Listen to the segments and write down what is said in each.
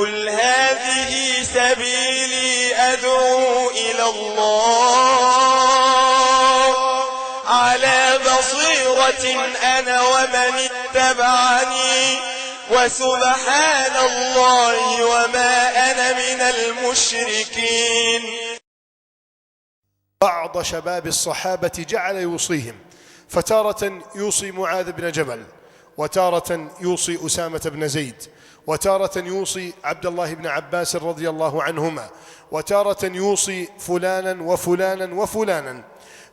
قل هذه سبيلي أدعو إلى الله على بصيرة أنا ومن اتبعني وسبحان الله وما أنا من المشركين. بعض شباب الصحابة جعل يوصيهم، فتارة يوصي معاذ بن جبل، وتارة يوصي أسامة بن زيد، وتارة يوصي عبد الله بن عباس رضي الله عنهما، وتارة يوصي فلانا وفلانا وفلانا.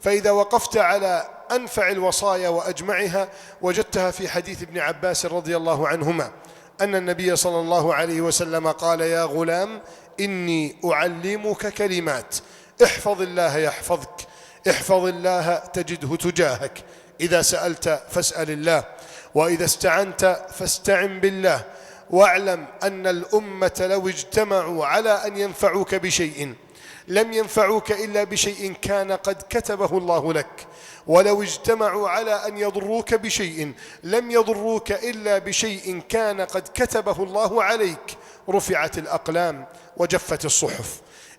فإذا وقفت على أنفع الوصايا وأجمعها وجدتها في حديث ابن عباس رضي الله عنهما أن النبي صلى الله عليه وسلم قال: يا غلام إني أعلمك كلمات، احفظ الله يحفظك، احفظ الله تجده تجاهك، إذا سألت فاسأل الله، وإذا استعنت فاستعن بالله، واعلم أن الأمة لو اجتمعوا على أن ينفعوك بشيء لم ينفعوك إلا بشيء كان قد كتبه الله لك، ولو اجتمعوا على أن يضروك بشيء لم يضروك إلا بشيء كان قد كتبه الله عليك. رفعت الأقلام وجفت الصحف.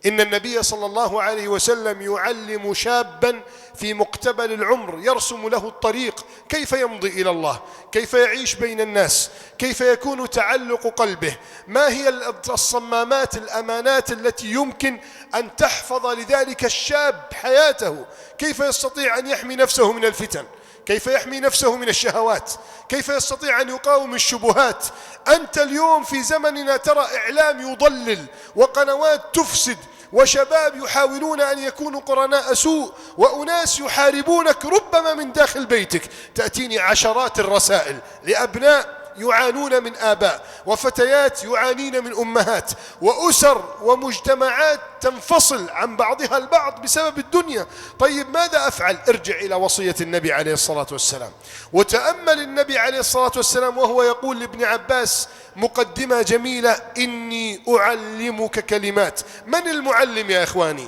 إن النبي صلى الله عليه وسلم يعلم شابا في مقتبل العمر، يرسم له الطريق كيف يمضي إلى الله، كيف يعيش بين الناس، كيف يكون تعلق قلبه، ما هي الصمامات الأمانات التي يمكن أن تحفظ لذلك الشاب حياته، كيف يستطيع أن يحمي نفسه من الفتن، كيف يحمي نفسه من الشهوات، كيف يستطيع أن يقاوم الشبهات. أنت اليوم في زمننا ترى إعلام يضلل وقنوات تفسد وشباب يحاولون أن يكونوا قرناء سوء وأناس يحاربونك ربما من داخل بيتك. تأتيني عشرات الرسائل لأبناء يعانون من آباء، وفتيات يعانين من أمهات، وأسر ومجتمعات تنفصل عن بعضها البعض بسبب الدنيا. طيب ماذا أفعل؟ ارجع إلى وصية النبي عليه الصلاة والسلام، وتأمل النبي عليه الصلاة والسلام وهو يقول لابن عباس مقدمة جميلة: إني أعلمك كلمات. من المعلم يا إخواني؟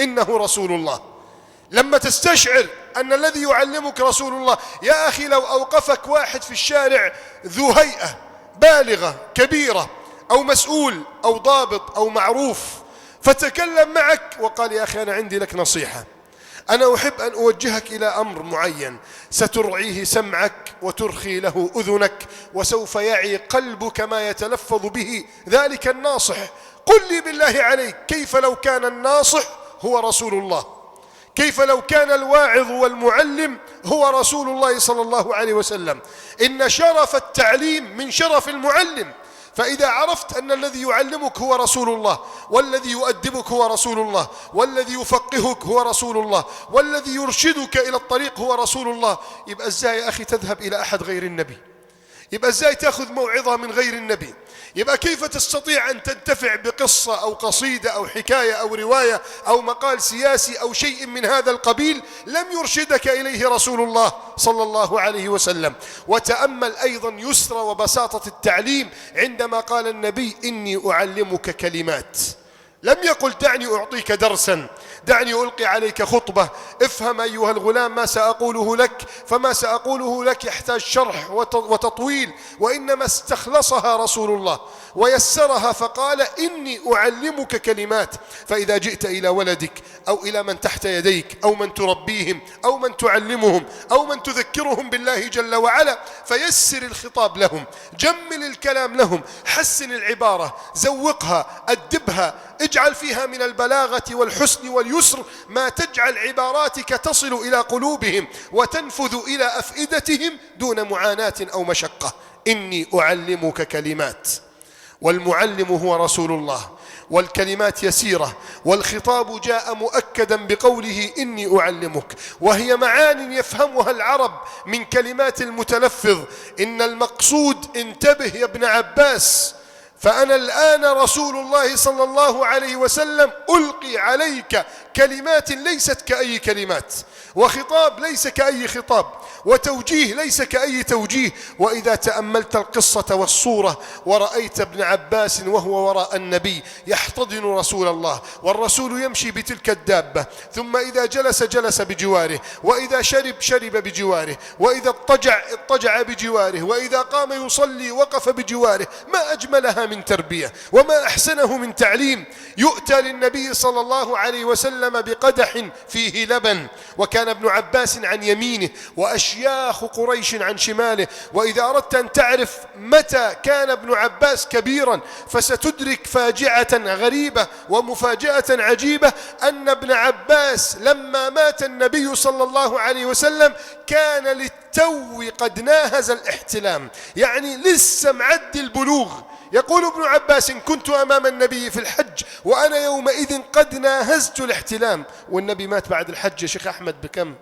إنه رسول الله. لما تستشعر أن الذي يعلمك رسول الله، يا أخي لو أوقفك واحد في الشارع ذو هيئة بالغة كبيرة أو مسؤول أو ضابط أو معروف فتكلم معك وقال: يا أخي أنا عندي لك نصيحة، أنا أحب أن أوجهك إلى أمر معين سترعيه سمعك وترخي له أذنك، وسوف يعي قلبك ما يتلفظ به ذلك الناصح. قل لي بالله عليك، كيف لو كان الناصح هو رسول الله؟ كيف لو كان الواعظ والمعلم هو رسول الله صلى الله عليه وسلم؟ إن شرف التعليم من شرف المعلم. فإذا عرفت أن الذي يعلمك هو رسول الله، والذي يؤدبك هو رسول الله، والذي يفقهك هو رسول الله، والذي يرشدك إلى الطريق هو رسول الله، يبقى إزاي يا أخي تذهب إلى أحد غير النبي؟ يبقى إزاي تأخذ موعظة من غير النبي؟ يبقى كيف تستطيع أن تنتفع بقصة أو قصيدة أو حكاية أو رواية أو مقال سياسي أو شيء من هذا القبيل لم يرشدك إليه رسول الله صلى الله عليه وسلم؟ وتأمل أيضا يسر وبساطة التعليم عندما قال النبي: إني أعلمك كلمات. لم يقل: دعني أعطيك درسا، دعني ألقي عليك خطبة، افهم أيها الغلام ما سأقوله لك، فما سأقوله لك يحتاج شرح وتطويل، وإنما استخلصها رسول الله ويسرها فقال: إني أعلمك كلمات. فإذا جئت إلى ولدك أو إلى من تحت يديك أو من تربيهم أو من تعلمهم أو من تذكرهم بالله جل وعلا، فيسر الخطاب لهم، جمل الكلام لهم، حسن العبارة، زوقها، أدبها، اجعل فيها من البلاغة والحسن واليسر ما تجعل عباراتك تصل إلى قلوبهم وتنفذ إلى أفئدتهم دون معاناة أو مشقة. إني أعلمك كلمات. والمعلم هو رسول الله، والكلمات يسيرة، والخطاب جاء مؤكدا بقوله: إني أعلمك، وهي معان يفهمها العرب من كلمات المتلفظ. إن المقصود، انتبه يا ابن عباس، فأنا الآن رسول الله صلى الله عليه وسلم ألقي عليك كلمات ليست كأي كلمات، وخطاب ليس كأي خطاب، وتوجيه ليس كأي توجيه. وإذا تأملت القصة والصورة ورأيت ابن عباس وهو وراء النبي يحتضن رسول الله، والرسول يمشي بتلك الدابة، ثم إذا جلس بجواره، وإذا شرب بجواره، وإذا اضطجع بجواره، وإذا قام يصلي وقف بجواره، ما أجملها من تربية وما أحسنه من تعليم. يؤتى للنبي صلى الله عليه وسلم بقدح فيه لبن، وكان ابن عباس عن يمينه وأشياخ قريش عن شماله. وإذا أردت أن تعرف متى كان ابن عباس كبيرا فستدرك فاجعة غريبة ومفاجأة عجيبة، أن ابن عباس لما مات النبي صلى الله عليه وسلم كان للتو قد ناهز الاحتلام، يعني لسه معدي البلوغ. يقول ابن عباس: كنت أمام النبي في الحج وأنا يومئذ قد ناهزت الاحتلام. والنبي مات بعد الحج يا شيخ أحمد بكم؟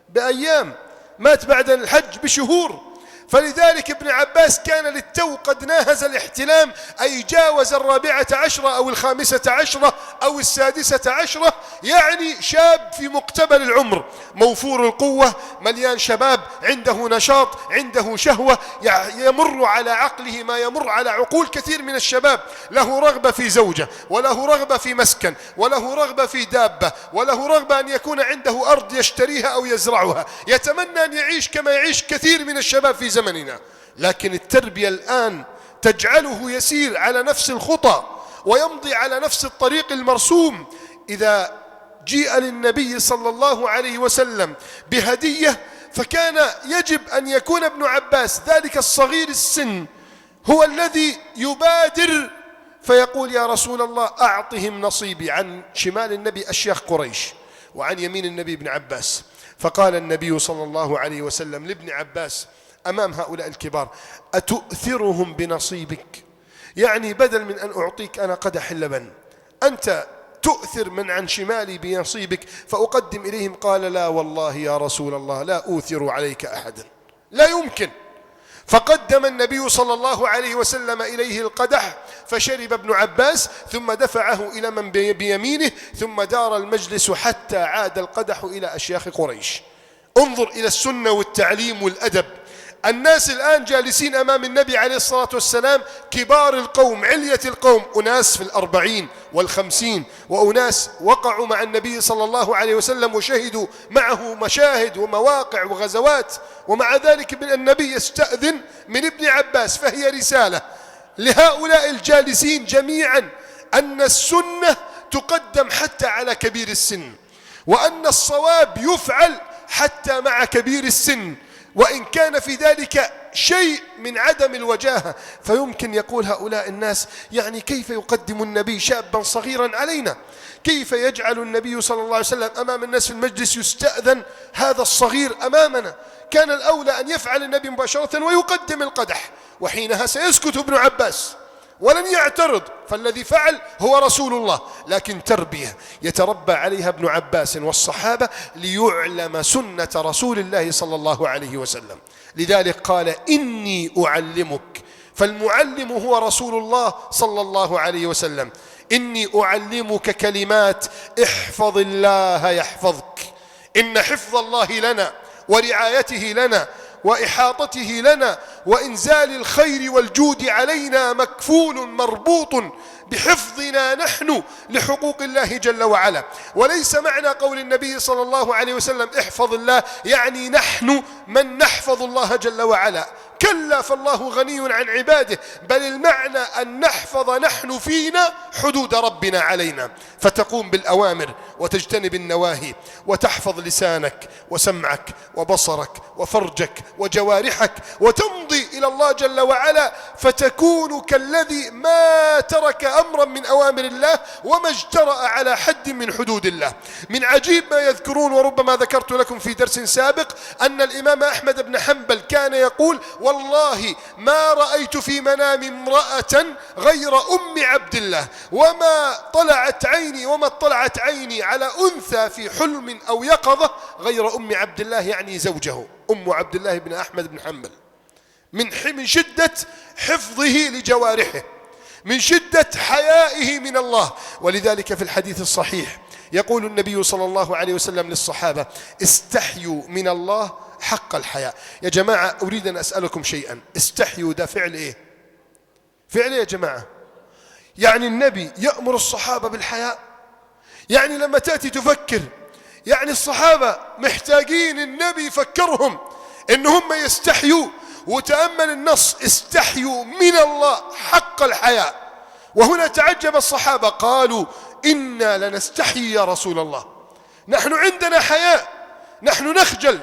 بأيام، مات بعد الحج بشهور. فلذلك ابن عباس كان للتو قد ناهز الاحتلام، أي جاوز 14 أو 15 أو 16، يعني شاب في مقتبل العمر، موفور القوة، مليان شباب، عنده نشاط، عنده شهوة، يمر على عقله ما يمر على عقول كثير من الشباب. له رغبة في زوجة، وله رغبة في مسكن، وله رغبة في دابة، وله رغبة أن يكون عنده أرض يشتريها أو يزرعها، يتمنى أن يعيش كما يعيش كثير من الشباب في زمننا. لكن التربية الآن تجعله يسير على نفس الخطى ويمضي على نفس الطريق المرسوم. إذا جيء للنبي صلى الله عليه وسلم بهدية فكان يجب أن يكون ابن عباس ذلك الصغير السن هو الذي يبادر فيقول: يا رسول الله أعطهم نصيبي. عن شمال النبي أشياخ قريش، وعن يمين النبي ابن عباس. فقال النبي صلى الله عليه وسلم لابن عباس أمام هؤلاء الكبار: أتؤثرهم بنصيبك؟ يعني بدل من أن أعطيك أنا قدح اللبن، أنت تؤثر من عن شمالي بنصيبك فأقدم إليهم. قال: لا والله يا رسول الله لا أؤثر عليك أحدا، لا يمكن. فقدم النبي صلى الله عليه وسلم إليه القدح فشرب ابن عباس، ثم دفعه إلى من بيمينه، ثم دار المجلس حتى عاد القدح إلى أشياخ قريش. انظر إلى السنة والتعليم والأدب. الناس الآن جالسين أمام النبي عليه الصلاة والسلام كبار القوم، علية القوم، أناس في 40 و50، وأناس وقعوا مع النبي صلى الله عليه وسلم وشهدوا معه مشاهد ومواقع وغزوات، ومع ذلك النبي يستأذن من ابن عباس. فهي رسالة لهؤلاء الجالسين جميعا أن السنة تقدم حتى على كبير السن، وأن الصواب يفعل حتى مع كبير السن، وإن كان في ذلك شيء من عدم الوجاهة. فيمكن يقول هؤلاء الناس: يعني كيف يقدم النبي شابا صغيرا علينا؟ كيف يجعل النبي صلى الله عليه وسلم أمام الناس في المجلس يستأذن هذا الصغير أمامنا؟ كان الأولى أن يفعل النبي مباشرة ويقدم القدح، وحينها سيسكت ابن عباس ولن يعترض، فالذي فعل هو رسول الله. لكن تربية يتربى عليها ابن عباس والصحابة ليعلم سنة رسول الله صلى الله عليه وسلم. لذلك قال: إني أعلمك، فالمعلم هو رسول الله صلى الله عليه وسلم. إني أعلمك كلمات احفظ الله يحفظك. إن حفظ الله لنا ورعايته لنا وإحاطته لنا وإنزال الخير والجود علينا مكفول مربوط بحفظنا نحن لحقوق الله جل وعلا. وليس معنى قول النبي صلى الله عليه وسلم احفظ الله يعني نحن من نحفظ الله جل وعلا، كلا، فالله غني عن عباده، بل المعنى أن نحفظ نحن فينا حدود ربنا علينا، فتقوم بالأوامر وتجتنب النواهي، وتحفظ لسانك وسمعك وبصرك وفرجك وجوارحك، وتمضي إلى الله جل وعلا، فتكون كالذي ما ترك أمرا من أوامر الله وما اجترأ على حد من حدود الله. من عجيب ما يذكرون، وربما ذكرت لكم في درس سابق، أن الإمام أحمد بن حنبل كان يقول: والله ما رأيت في منامي امرأة غير أم عبد الله، وما اطلعت عيني على أنثى في حلم أو يقظة غير أم عبد الله، يعني زوجه أم عبد الله بن أحمد بن حنبل، من شدة حفظه لجوارحه، من شدة حيائه من الله. ولذلك في الحديث الصحيح يقول النبي صلى الله عليه وسلم للصحابة: استحيوا من الله حق الحياء. يا جماعة أريد أن أسألكم شيئا، استحيوا ده فعل إيه؟ فعل إيه يا جماعة؟ يعني النبي يأمر الصحابة بالحياء؟ يعني لما تأتي تفكر، يعني الصحابة محتاجين النبي يفكرهم إن هم يستحيوا، وتأمل النص: استحيوا من الله حق الحياء. وهنا تعجب الصحابة قالوا: إنا لنستحيي يا رسول الله، نحن عندنا حياء، نحن نخجل،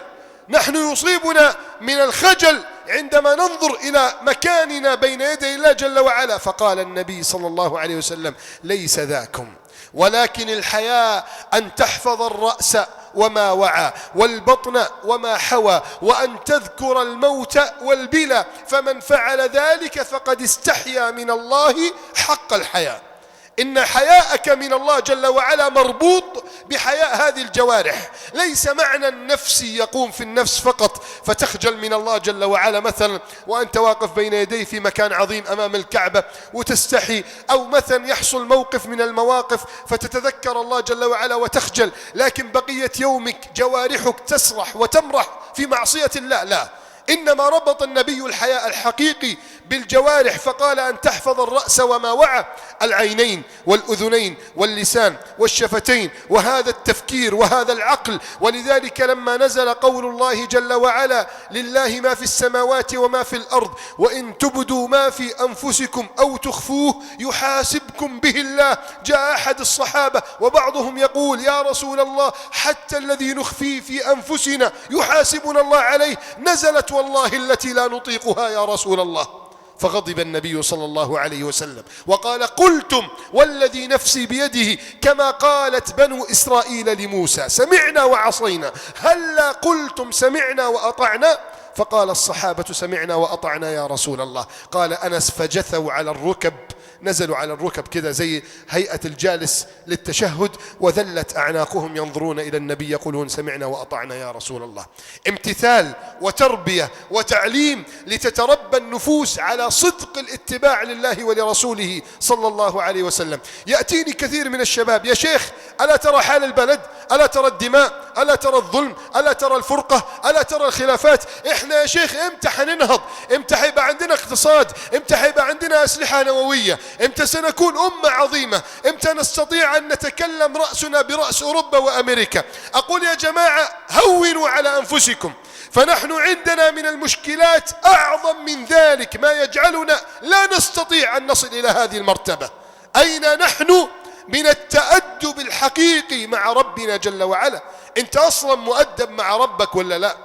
نحن يصيبنا من الخجل عندما ننظر إلى مكاننا بين يدي الله جل وعلا. فقال النبي صلى الله عليه وسلم: ليس ذاكم، ولكن الحياء أن تحفظ الرأس وما وعى، والبطن وما حوى، وأن تذكر الموت والبلى، فمن فعل ذلك فقد استحيا من الله حق الحياء. إن حياءك من الله جل وعلا مربوط بحياء هذه الجوارح. ليس معنى النفسي يقوم في النفس فقط فتخجل من الله جل وعلا، مثلا وأنت واقف بين يديه في مكان عظيم أمام الكعبة وتستحي، أو مثلا يحصل موقف من المواقف فتتذكر الله جل وعلا وتخجل، لكن بقية يومك جوارحك تسرح وتمرح في معصية الله. لا، إنما ربط النبي الحياء الحقيقي بالجوارح، فقال: أن تحفظ الرأس وما وعى، العينين والأذنين واللسان والشفتين، وهذا التفكير وهذا العقل. ولذلك لما نزل قول الله جل وعلا: لله ما في السماوات وما في الأرض، وإن تبدوا ما في أنفسكم أو تخفوه يحاسبكم به الله، جاء أحد الصحابة وبعضهم يقول: يا رسول الله، حتى الذي نخفيه في أنفسنا يحاسبنا الله عليه. نزلت: والله التي لا نطيقها يا رسول الله. فغضب النبي صلى الله عليه وسلم وقال: قلتم والذي نفسي بيده كما قالت بنو إسرائيل لموسى: سمعنا وعصينا، هلا قلتم سمعنا وأطعنا؟ فقال الصحابة: سمعنا وأطعنا يا رسول الله. قال أنس: فجثوا على الركب، نزلوا على الركب كذا زي هيئة الجالس للتشهد، وذلت أعناقهم ينظرون إلى النبي يقولون: سمعنا وأطعنا يا رسول الله. امتثال وتربية وتعليم لتتربى النفوس على صدق الاتباع لله ولرسوله صلى الله عليه وسلم. يأتيني كثير من الشباب: يا شيخ، ألا ترى حال البلد؟ ألا ترى الدماء؟ ألا ترى الظلم؟ ألا ترى الفرقة؟ ألا ترى الخلافات؟ إحنا يا شيخ إمتى حننهض؟ إمتى حيبقى عندنا اقتصاد؟ إمتى حيبقى عندنا أسلحة نووية؟ إمتى سنكون أمة عظيمة؟ إمتى نستطيع أن نتكلم رأسنا برأس أوروبا وأمريكا؟ أقول يا جماعة: هونوا على أنفسكم، فنحن عندنا من المشكلات أعظم من ذلك ما يجعلنا لا نستطيع أن نصل إلى هذه المرتبة. أين نحن من التأدب الحقيقي مع ربنا جل وعلا؟ أنت أصلا مؤدب مع ربك ولا لا؟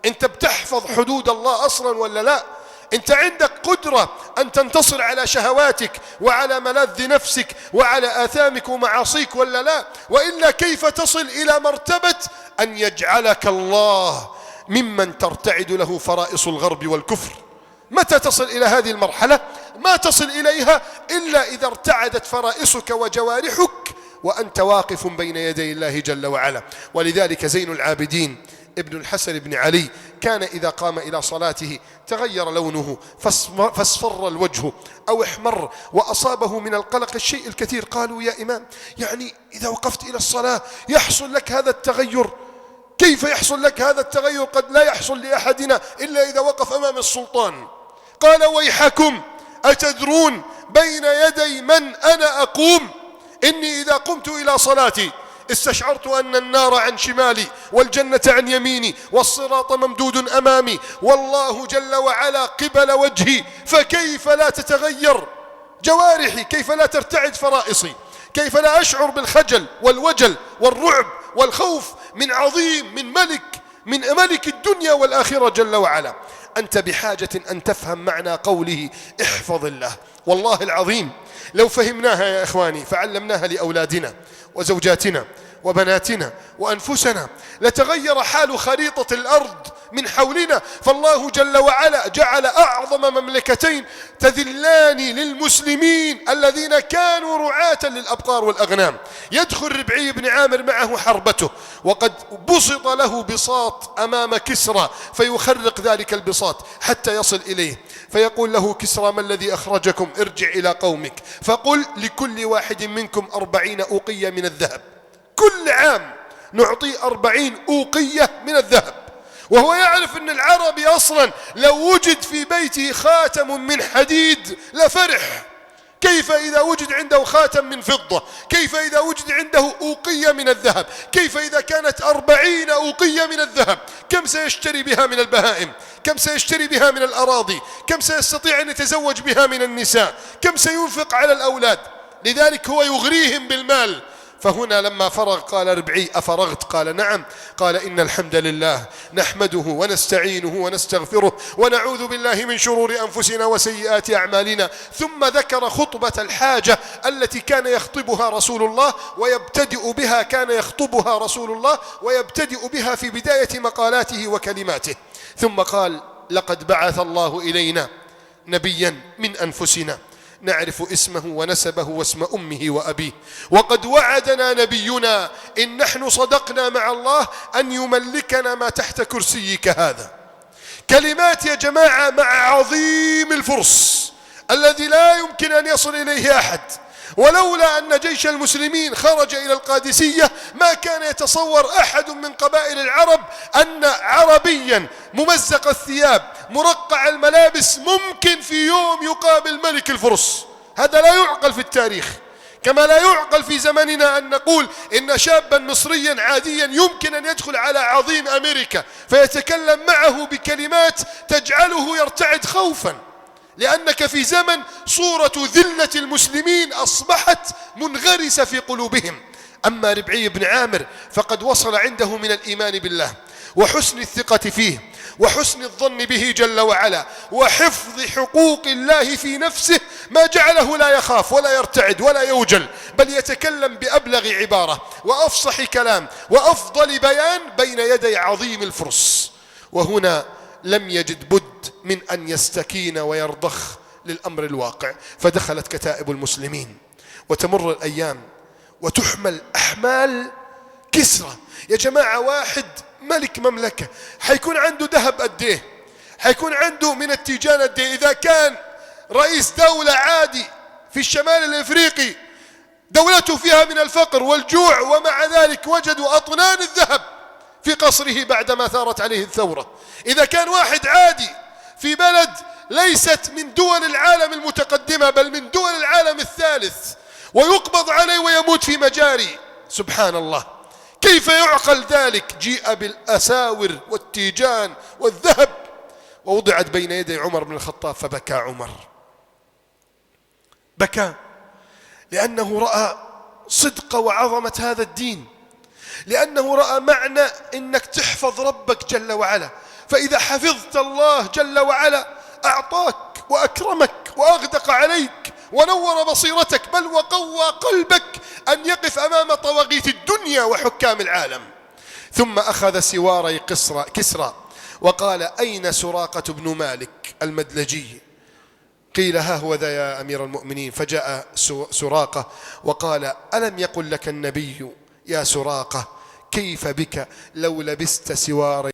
أنت بتحفظ حدود الله أصلا ولا لا؟ أنت عندك قدرة أن تنتصر على شهواتك وعلى ملاذ نفسك وعلى آثامك ومعاصيك ولا لا؟ وإلا كيف تصل إلى مرتبة أن يجعلك الله ممن ترتعد له فرائص الغرب والكفر؟ متى تصل إلى هذه المرحلة؟ ما تصل إليها إلا إذا ارتعدت فرائصك وجوارحك وأنت واقف بين يدي الله جل وعلا. ولذلك زين العابدين ابن الحسن بن علي كان إذا قام إلى صلاته تغير لونه، فاصفر الوجه أو احمر، وأصابه من القلق الشيء الكثير. قالوا: يا إمام، يعني إذا وقفت إلى الصلاة يحصل لك هذا التغير؟ كيف يحصل لك هذا التغير؟ قد لا يحصل لأحدنا إلا إذا وقف أمام السلطان. قال: ويحكم، أتدرون بين يدي من أنا أقوم؟ إني إذا قمت إلى صلاتي استشعرت أن النار عن شمالي والجنة عن يميني والصراط ممدود أمامي والله جل وعلا قبل وجهي، فكيف لا تتغير جوارحي؟ كيف لا ترتعد فرائصي؟ كيف لا أشعر بالخجل والوجل والرعب والخوف من عظيم، من ملك الدنيا والآخرة جل وعلا؟ أنت بحاجة أن تفهم معنى قوله: احفظ الله. والله العظيم لو فهمناها يا إخواني فعلمناها لأولادنا وزوجاتنا وبناتنا وأنفسنا لتغير حال خريطة الأرض من حولنا. فالله جل وعلا جعل أعظم مملكتين تذلان للمسلمين الذين كانوا رعاة للأبقار والأغنام. يدخل ربعي بن عامر معه حربته، وقد بسط له بساط أمام كسرى فيخرق ذلك البساط حتى يصل إليه، فيقول له كسرى: ما الذي أخرجكم؟ ارجع إلى قومك فقل لكل واحد منكم 40 أوقية من الذهب. كل عام نعطيه 40 أوقية من الذهب، وهو يعرف أن العربي أصلا لو وجد في بيته خاتم من حديد لفرح، كيف إذا وجد عنده خاتم من فضة؟ كيف إذا وجد عنده أوقية من الذهب؟ كيف إذا كانت 40 أوقية من الذهب؟ كم سيشتري بها من البهائم؟ كم سيشتري بها من الأراضي؟ كم سيستطيع أن يتزوج بها من النساء؟ كم سينفق على الأولاد؟ لذلك هو يغريهم بالمال. فهنا لما فرغ قال ربعي: أفرغت؟ قال: نعم. قال: إن الحمد لله نحمده ونستعينه ونستغفره ونعوذ بالله من شرور أنفسنا وسيئات أعمالنا. ثم ذكر خطبة الحاجة التي كان يخطبها رسول الله ويبتدئ بها، كان يخطبها رسول الله ويبتدئ بها في بداية مقالاته وكلماته. ثم قال: لقد بعث الله إلينا نبيا من أنفسنا نعرف اسمه ونسبه واسم أمه وأبيه، وقد وعدنا نبينا إن نحن صدقنا مع الله أن يملكنا ما تحت كرسيك هذا. كلمات يا جماعة مع عظيم الفرص الذي لا يمكن أن يصل إليه أحد. ولولا أن جيش المسلمين خرج إلى القادسية ما كان يتصور أحد من قبائل العرب أن عربيا ممزق الثياب مرقع الملابس ممكن في يوم يقابل ملك الفرس. هذا لا يعقل في التاريخ، كما لا يعقل في زمننا أن نقول إن شابا مصريا عاديا يمكن أن يدخل على عظيم أمريكا فيتكلم معه بكلمات تجعله يرتعد خوفا، لأنك في زمن صورة ذلة المسلمين أصبحت منغرسة في قلوبهم. أما ربعي بن عامر فقد وصل عنده من الإيمان بالله وحسن الثقة فيه وحسن الظن به جل وعلا وحفظ حقوق الله في نفسه ما جعله لا يخاف ولا يرتعد ولا يوجل، بل يتكلم بأبلغ عبارة وأفصح كلام وأفضل بيان بين يدي عظيم الفرس. وهنا لم يجد بد من أن يستكين ويرضخ للأمر الواقع، فدخلت كتائب المسلمين وتمر الأيام وتحمل أحمال كسرى. يا جماعة واحد ملك مملكة حيكون عنده ذهب قد ايه؟ حيكون عنده من التيجان قد ايه؟ إذا كان رئيس دولة عادي في الشمال الإفريقي دولته فيها من الفقر والجوع ومع ذلك وجدوا أطنان الذهب في قصره بعدما ثارت عليه الثورة. إذا كان واحد عادي في بلد ليست من دول العالم المتقدمة بل من دول العالم الثالث ويقبض عليه ويموت في مجاري، سبحان الله، كيف يعقل ذلك؟ جيء بالأساور والتيجان والذهب ووضعت بين يدي عمر بن الخطاب فبكى عمر، بكى لأنه رأى صدق وعظمة هذا الدين، لأنه رأى معنى إنك تحفظ ربك جل وعلا، فإذا حفظت الله جل وعلا أعطاك وأكرمك وأغدق عليك ونور بصيرتك بل وقوى قلبك أن يقف أمام طواغيت الدنيا وحكام العالم. ثم أخذ سواري كسرى وقال: أين سراقة بن مالك المدلجي؟ قيل: ها هو ذا يا أمير المؤمنين. فجاء سراقة وقال: ألم يقل لك النبي يا سراقة كيف بك لو لبست سواري؟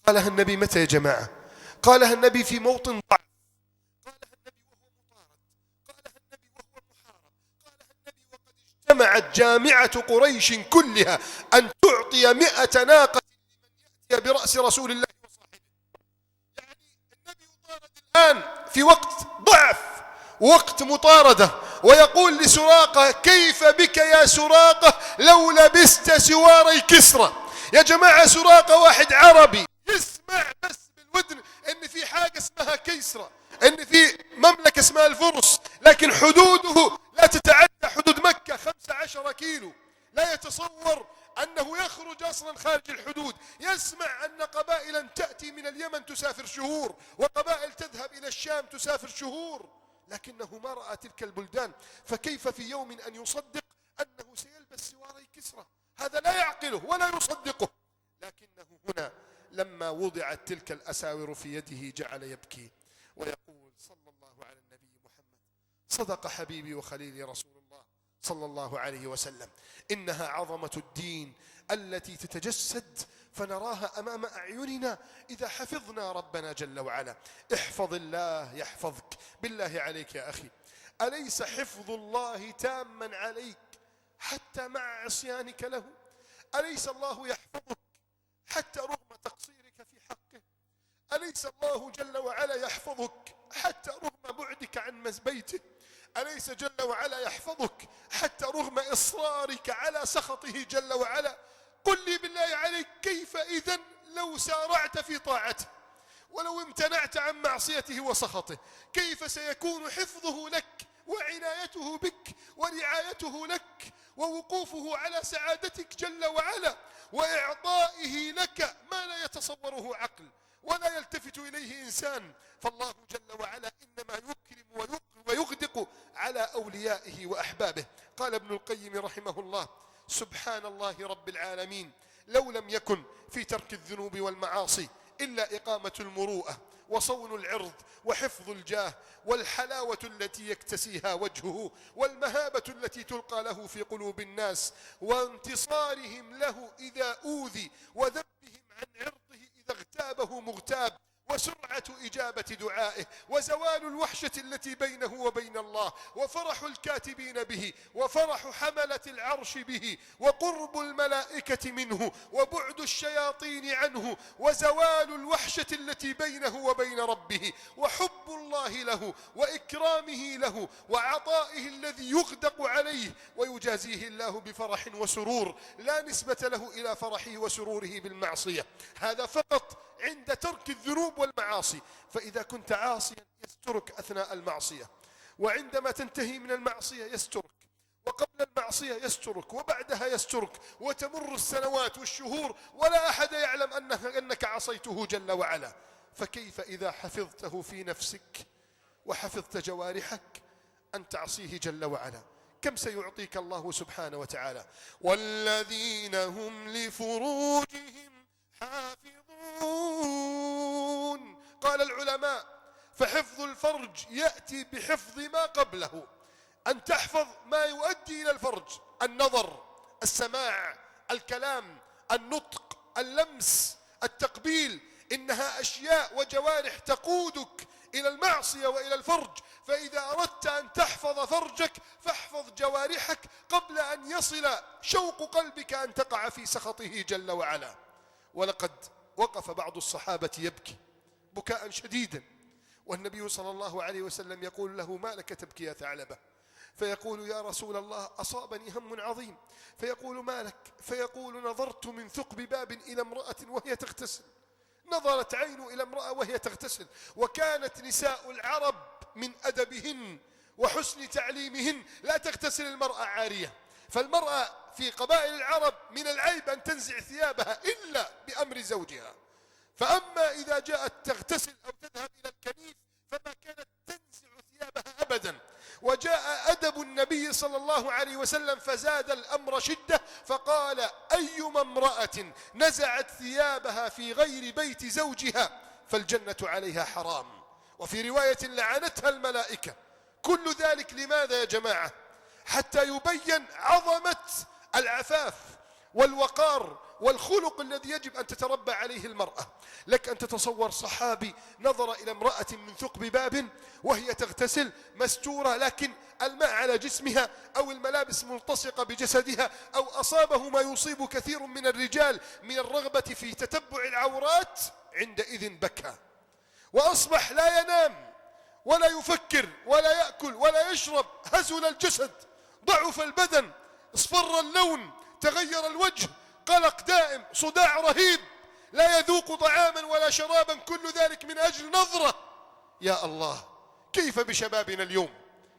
قالها النبي متى يا جماعة؟ قالها النبي في موطن ضعف، قالها النبي وهو مطارد، قالها النبي وهو محارب، قالها النبي وقد اجتمعت جامعة قريش كلها أن تعطي 100 ناقة لمن يأتي برأس رسول الله وصاحبه. يعني النبي يطارد الآن في وقت ضعف وقت مطاردة، ويقول لسراقة: كيف بك يا سراقة لو لبست سواري كسرى؟ يا جماعة سراقة واحد عربي يسمع بس بالودن ان في حاجة اسمها كيسرى، ان في مملكة اسمها الفرس، لكن حدوده لا تتعدى حدود مكة 15 كيلو، لا يتصور أنه يخرج أصلا خارج الحدود. يسمع أن قبائلا تأتي من اليمن تسافر شهور وقبائل تذهب إلى الشام تسافر شهور، لكنه ما رأى تلك البلدان، فكيف في يوم أن يصدق أنه سيلبس سواري كسرى؟ هذا لا يعقله ولا يصدقه. لكنه هنا لما وضعت تلك الأساور في يده جعل يبكي ويقول صلى الله على النبي محمد: صدق حبيبي وخليلي رسول الله صلى الله عليه وسلم، إنها عظمة الدين التي تتجسد فنراها أمام أعيننا إذا حفظنا ربنا جل وعلا. احفظ الله يحفظك. بالله عليك يا أخي، أليس حفظ الله تاما عليك حتى حتى مع عصيانك له؟ أليس الله يحفظك حتى رغم تقصيرك في حقه؟ أليس الله جل وعلا يحفظك حتى رغم بعدك عن بيته؟ أليس جل وعلا يحفظك حتى رغم إصرارك على سخطه جل وعلا؟ قل لي بالله عليك، كيف إذن لو سارعت في طاعته ولو امتنعت عن معصيته وسخطه؟ كيف سيكون حفظه لك وعنايته بك ورعايته لك ووقوفه على سعادتك جل وعلا وإعطائه لك ما لا يتصوره عقل ولا يلتفت إليه إنسان؟ فالله جل وعلا إنما يكرم ويغدق على أوليائه وأحبابه. قال ابن القيم رحمه الله: سبحان الله رب العالمين، لو لم يكن في ترك الذنوب والمعاصي إلا إقامة المروءة وصون العرض وحفظ الجاه والحلاوة التي يكتسيها وجهه والمهابة التي تلقى له في قلوب الناس وانتصارهم له إذا أوذي وذبهم عن عرضه إذا اغتابه مغتاب وسرعة إجابة دعائه وزوال الوحشة التي بينه وبين الله وفرح الكاتبين به وفرح حملة العرش به وقرب الملائكة منه وبعد الشياطين عنه وزوال الوحشة التي بينه وبين ربه وحب الله له وإكرامه له وعطائه الذي يغدق عليه ويجازيه الله بفرح وسرور لا نسبة له إلى فرحه وسروره بالمعصية. هذا فقط عند ترك الذنوب والمعاصي. فإذا كنت عاصيا يسترك أثناء المعصية، وعندما تنتهي من المعصية يسترك، وقبل المعصية يسترك، وبعدها يسترك، وتمر السنوات والشهور ولا أحد يعلم أنك عصيته جل وعلا. فكيف إذا حفظته في نفسك وحفظت جوارحك أن تعصيه جل وعلا؟ كم سيعطيك الله سبحانه وتعالى. والذين هم لفروجهم حافظون. قال العلماء: فحفظ الفرج يأتي بحفظ ما قبله، أن تحفظ ما يؤدي إلى الفرج: النظر، السماع، الكلام، النطق، اللمس، التقبيل. إنها أشياء وجوارح تقودك إلى المعصية وإلى الفرج. فإذا أردت أن تحفظ فرجك فاحفظ جوارحك قبل أن يصل شوق قلبك أن تقع في سخطه جل وعلا. ولقد وقف بعض الصحابة يبكي بكاء شديدا، والنبي صلى الله عليه وسلم يقول له: ما لك تبكي يا ثعلبة؟ فيقول: يا رسول الله، أصابني هم عظيم. فيقول: ما لك؟ فيقول: نظرت من ثقب باب إلى امرأة وهي تغتسل. نظرت عين إلى امرأة وهي تغتسل. وكانت نساء العرب من أدبهن وحسن تعليمهن لا تغتسل المرأة عارية. فالمرأة في قبائل العرب من العيب أن تنزع ثيابها إلا بأمر زوجها. فأما إذا جاءت تغتسل أو تذهب إلى الكنيف فما كانت تنزع ثيابها أبدا. وجاء أدب النبي صلى الله عليه وسلم فزاد الأمر شدة، فقال: أيما امرأة نزعت ثيابها في غير بيت زوجها فالجنة عليها حرام. وفي رواية: لعنتها الملائكة. كل ذلك لماذا يا جماعة؟ حتى يبين عظمة العفاف والوقار والخلق الذي يجب أن تتربى عليه المرأة. لك أن تتصور صحابي نظر إلى امرأة من ثقب باب وهي تغتسل مستورة، لكن الماء على جسمها أو الملابس ملتصقة بجسدها أو أصابه ما يصيب كثير من الرجال من الرغبة في تتبع العورات، عندئذ بكى وأصبح لا ينام ولا يفكر ولا يأكل ولا يشرب، هزل الجسد، ضعف البدن، اصفر اللون، تغير الوجه، قلق دائم، صداع رهيب، لا يذوق طعاما ولا شرابا، كل ذلك من أجل نظرة. يا الله، كيف بشبابنا اليوم؟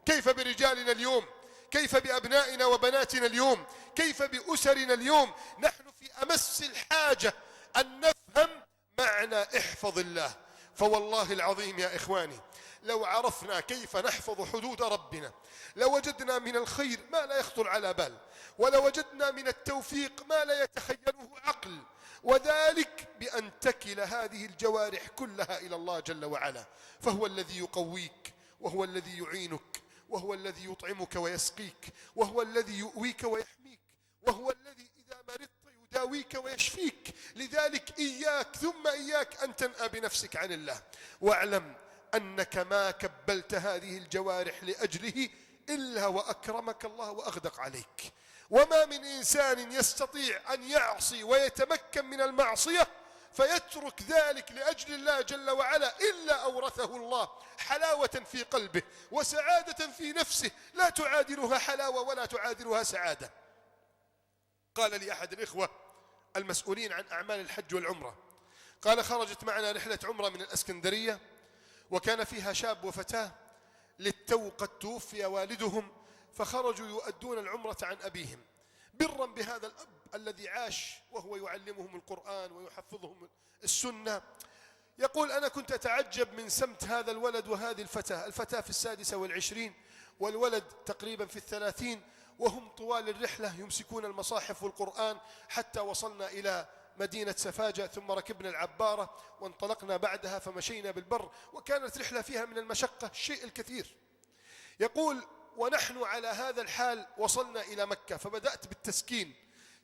كيف برجالنا اليوم؟ كيف بأبنائنا وبناتنا اليوم؟ كيف بأسرنا اليوم؟ نحن في أمس الحاجة أن نفهم معنى احفظ الله. فوالله العظيم يا إخواني، لو عرفنا كيف نحفظ حدود ربنا لوجدنا من الخير ما لا يخطر على بال، ولوجدنا من التوفيق ما لا يتخيله عقل، وذلك بأن تكل هذه الجوارح كلها إلى الله جل وعلا. فهو الذي يقويك، وهو الذي يعينك، وهو الذي يطعمك ويسقيك، وهو الذي يؤويك ويحميك، وهو الذي إذا مرضت يداويك ويشفيك. لذلك إياك ثم إياك أن تنأى بنفسك عن الله، واعلم أنك ما كبلت هذه الجوارح لأجله إلا وأكرمك الله وأغدق عليك. وما من إنسان يستطيع أن يعصي ويتمكن من المعصية فيترك ذلك لأجل الله جل وعلا إلا أورثه الله حلاوة في قلبه وسعادة في نفسه لا تعادلها حلاوة ولا تعادلها سعادة. قال لي أحد الإخوة المسؤولين عن أعمال الحج والعمرة، قال: خرجت معنا رحلة عمرة من الإسكندرية، وكان فيها شاب وفتاة للتو قد توفي والدهم، فخرجوا يؤدون العمرة عن أبيهم برا بهذا الأب الذي عاش وهو يعلمهم القرآن ويحفظهم السنة. يقول: أنا كنت أتعجب من سمت هذا الولد وهذه الفتاة في 26 والولد تقريبا في 30، وهم طوال الرحلة يمسكون المصاحف والقرآن حتى وصلنا إلى مدينة سفاجة، ثم ركبنا العبارة وانطلقنا بعدها فمشينا بالبر، وكانت رحلة فيها من المشقة الشيء الكثير. يقول: ونحن على هذا الحال وصلنا إلى مكة، فبدأت بالتسكين،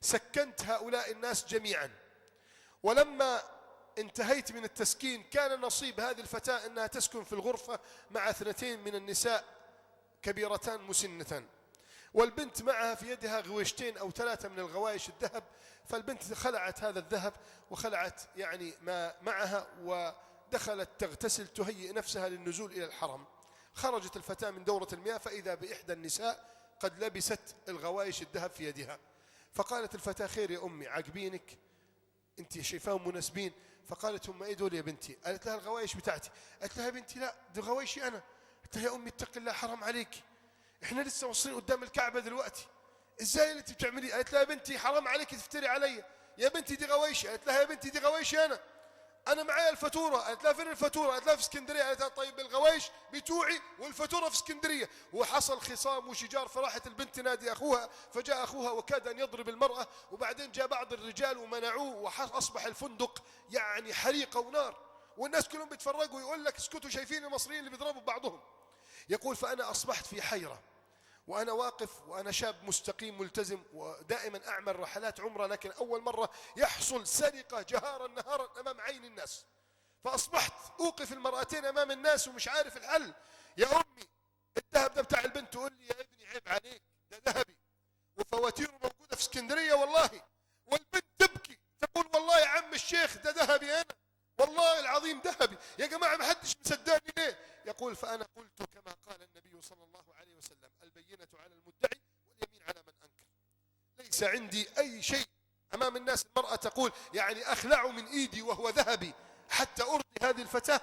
سكنت هؤلاء الناس جميعا، ولما انتهيت من التسكين كان نصيب هذه الفتاة أنها تسكن في الغرفة مع 2 من النساء كبيرتان مسنتان، والبنت معها في يدها غويشتين أو 3 من الغوايش الذهب، فالبنت خلعت هذا الذهب وخلعت يعني ما معها ودخلت تغتسل تهيئ نفسها للنزول إلى الحرم. خرجت الفتاة من دورة المياه فإذا بإحدى النساء قد لبست الغوايش الذهب في يدها، فقالت الفتاة: خير يا أمي، عاجبينك أنت شايفاهم مناسبين؟ فقالت: هم إيه دول يا بنتي؟ قالت لها: الغوايش بتاعتي. قالت لها: يا بنتي لا، دي غوايشي أنا. قالت لها: يا أمي اتق الله، حرام عليك، إحنا لسه واصلين قدام الكعبة دلوقتي، إزاي اللي أنت بتعمليه؟ قالت لها: يا بنتي حرام عليك تفتري علي، يا بنتي دي غوايشي. قالت لها: يا بنتي دي غوايشي أنا معايا الفاتورة. قالت لها: فين الفاتورة؟ قالت لها: في اسكندرية. قالت لها: طيب الغوايش بتوعي والفاتورة في اسكندرية. وحصل خصام وشجار، فراحت البنت تنادي أخوها، فجاء أخوها وكاد أن يضرب المرأة، وبعدين جاء بعض الرجال ومنعوه، وأصبح الفندق يعني حريقة ونار، والناس كلهم بيتفرجوا ويقول لك: اسكتوا، شايفين المصريين اللي بيضربوا بعضهم. يقول: فأنا أصبحت في حيرة، وأنا واقف وأنا شاب مستقيم ملتزم ودائما أعمل رحلات عمرة، لكن أول مرة يحصل سرقة جهارا نهارا أمام عين الناس، فأصبحت أوقف المرأتين أمام الناس ومش عارف الحل. يا أمي الذهب ده بتاع البنت. تقول لي: يا ابني عيب عليك، ده ذهبي وفواتيره موجودة في اسكندرية والله. والبنت تبكي تقول: والله يا عم الشيخ ده ذهبي أنا، والله العظيم ذهبي. يا جماعة ما حدش مصدقني ليه؟ يقول: فأنا قلت كما قال النبي صلى الله عليه وسلم: البينة على المدعي واليمين على من أنكر. ليس عندي أي شيء أمام الناس. المرأة تقول: يعني أخلع من إيدي وهو ذهبي حتى أرضي هذه الفتاة؟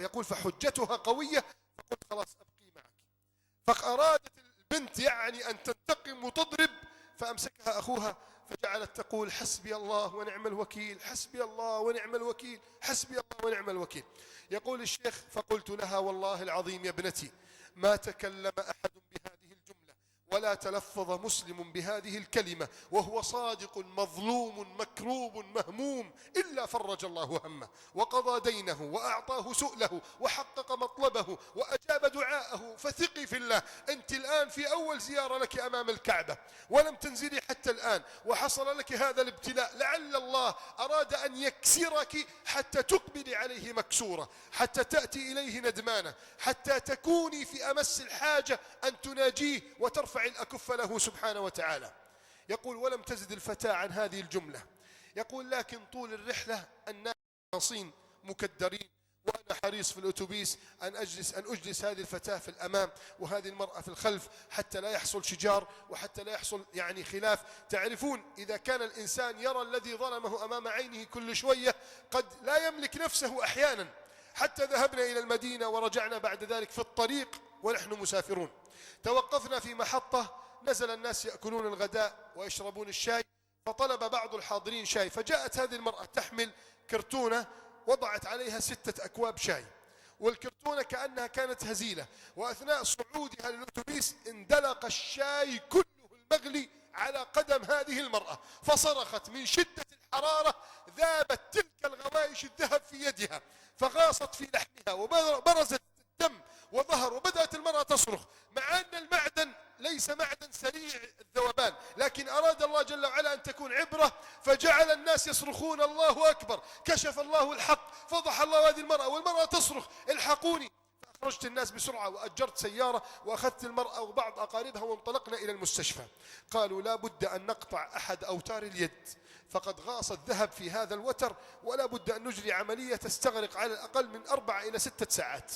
يقول: فحجتها قوية، فقلت: خلاص أبقي معك. فأرادت البنت يعني أن تنتقم وتضرب، فأمسكها أخوها فجعلت تقول: حسبي الله ونعم الوكيل، حسبي الله ونعم الوكيل، حسبي الله ونعم الوكيل. يقول الشيخ: فقلت لها: والله العظيم يا ابنتي ما تكلم أحد بهذه الجملة ولا تلفظ مسلم بهذه الكلمة وهو صادق مظلوم مكروب مهموم إلا فرج الله همه وقضى دينه وأعطاه سؤله وحقق مطلبه وأجاب دعاءه. فثقي في الله، أنت الآن في أول زيارة لك أمام الكعبة ولم تنزلي حتى الآن، وحصل لك هذا الابتلاء، لعل الله أراد أن يكسرك حتى تقبلي عليه مكسورة، حتى تأتي إليه ندمانة، حتى تكوني في أمس الحاجة أن تناجيه وترفع الأكف له سبحانه وتعالى. يقول: ولم تزد الفتاة عن هذه الجملة. يقول: لكن طول الرحلة الناس ناصين مكدرين، وأنا حريص في الأتوبيس أن أجلس هذه الفتاة في الأمام وهذه المرأة في الخلف حتى لا يحصل شجار وحتى لا يحصل يعني خلاف. تعرفون إذا كان الإنسان يرى الذي ظلمه أمام عينه كل شوية قد لا يملك نفسه أحيانا. حتى ذهبنا إلى المدينة ورجعنا بعد ذلك في الطريق ونحن مسافرون، توقفنا في محطة، نزل الناس يأكلون الغداء ويشربون الشاي، فطلب بعض الحاضرين شاي، فجاءت هذه المرأة تحمل كرتونة وضعت عليها 6 أكواب شاي، والكرتونة كأنها كانت هزيلة، وأثناء صعودها للأتوبيس اندلق الشاي كله المغلي على قدم هذه المرأة، فصرخت من شدة الحرارة، ذابت تلك الغوايش الذهب في يدها فغاصت في لحمها وبرزت الدم وظهر، وبدأت المرأة تصرخ، مع أن المعدن ليس معدن سريع الذوبان، لكن أراد الله جل وعلا أن تكون عبرة، فجعل الناس يصرخون: الله أكبر، كشف الله الحق، فضح الله هذه المرأة، والمرأة تصرخ: الحقوني. أخرجت الناس بسرعة وأجرت سيارة وأخذت المرأة وبعض أقاربها وانطلقنا إلى المستشفى. قالوا لا بد أن نقطع أحد أوتار اليد، فقد غاص الذهب في هذا الوتر، ولا بد أن نجري عملية تستغرق على الأقل من 4 إلى 6 ساعات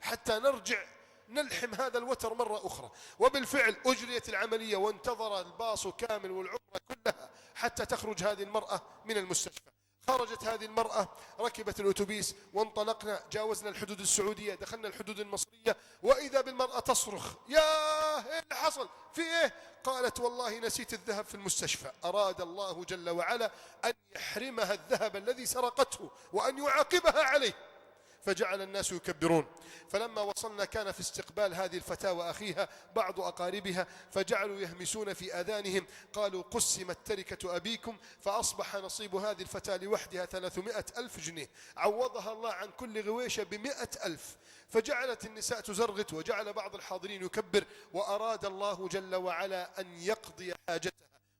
حتى نرجع نلحم هذا الوتر مرة أخرى. وبالفعل أجريت العملية وانتظر الباص كامل والعمرة كلها حتى تخرج هذه المرأة من المستشفى. خرجت هذه المرأة، ركبت الأتوبيس وانطلقنا، جاوزنا الحدود السعودية، دخلنا الحدود المصرية، وإذا بالمرأة تصرخ: يا إيه اللي حصل؟ في إيه؟ قالت: والله نسيت الذهب في المستشفى. أراد الله جل وعلا أن يحرمها الذهب الذي سرقته وأن يعاقبها عليه، فجعل الناس يكبرون. فلما وصلنا كان في استقبال هذه الفتاة وأخيها بعض أقاربها، فجعلوا يهمسون في آذانهم، قالوا: قسمت تركة أبيكم فأصبح نصيب هذه الفتاة لوحدها 300,000 جنيه، عوضها الله عن كل غويشة ب100,000. فجعلت النساء تزرغت، وجعل بعض الحاضرين يكبر، وأراد الله جل وعلا أن يقضي حاجتها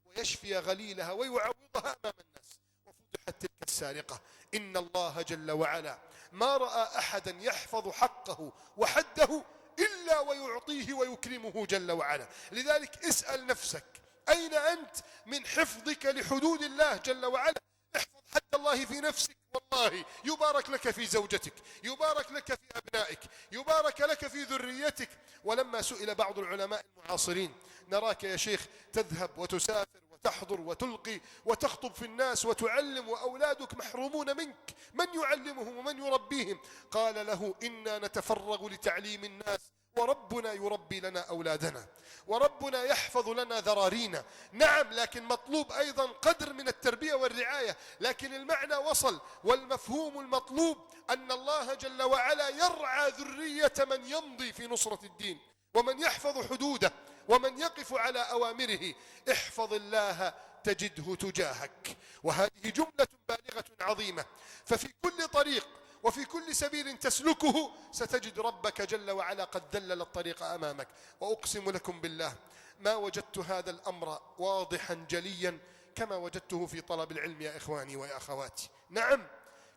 ويشفي غليلها ويعوضها أمام الناس. وفتحت تلك السارقة. إن الله جل وعلا ما رأى أحدا يحفظ حقه وحده إلا ويعطيه ويكرمه جل وعلا. لذلك اسأل نفسك: أين أنت من حفظك لحدود الله جل وعلا؟ احفظ حد الله في نفسك، والله يبارك لك في زوجتك، يبارك لك في أبنائك، يبارك لك في ذريتك. ولما سئل بعض العلماء المعاصرين: نراك يا شيخ تذهب وتسافر وتحضر وتلقي وتخطب في الناس وتعلم، وأولادك محرومون منك، من يعلمهم ومن يربيهم؟ قال له: إنا نتفرغ لتعليم الناس، وربنا يربي لنا أولادنا، وربنا يحفظ لنا ذرارينا. نعم، لكن مطلوب أيضا قدر من التربية والرعاية، لكن المعنى وصل، والمفهوم المطلوب أن الله جل وعلا يرعى ذرية من يمضي في نصرة الدين، ومن يحفظ حدوده، ومن يقف على أوامره. احفظ الله تجده تجاهك. وهذه جملة بالغة عظيمة، ففي كل طريق وفي كل سبيل تسلكه ستجد ربك جل وعلا قد دلل الطريق أمامك. وأقسم لكم بالله ما وجدت هذا الأمر واضحا جليا كما وجدته في طلب العلم يا إخواني ويا أخواتي. نعم،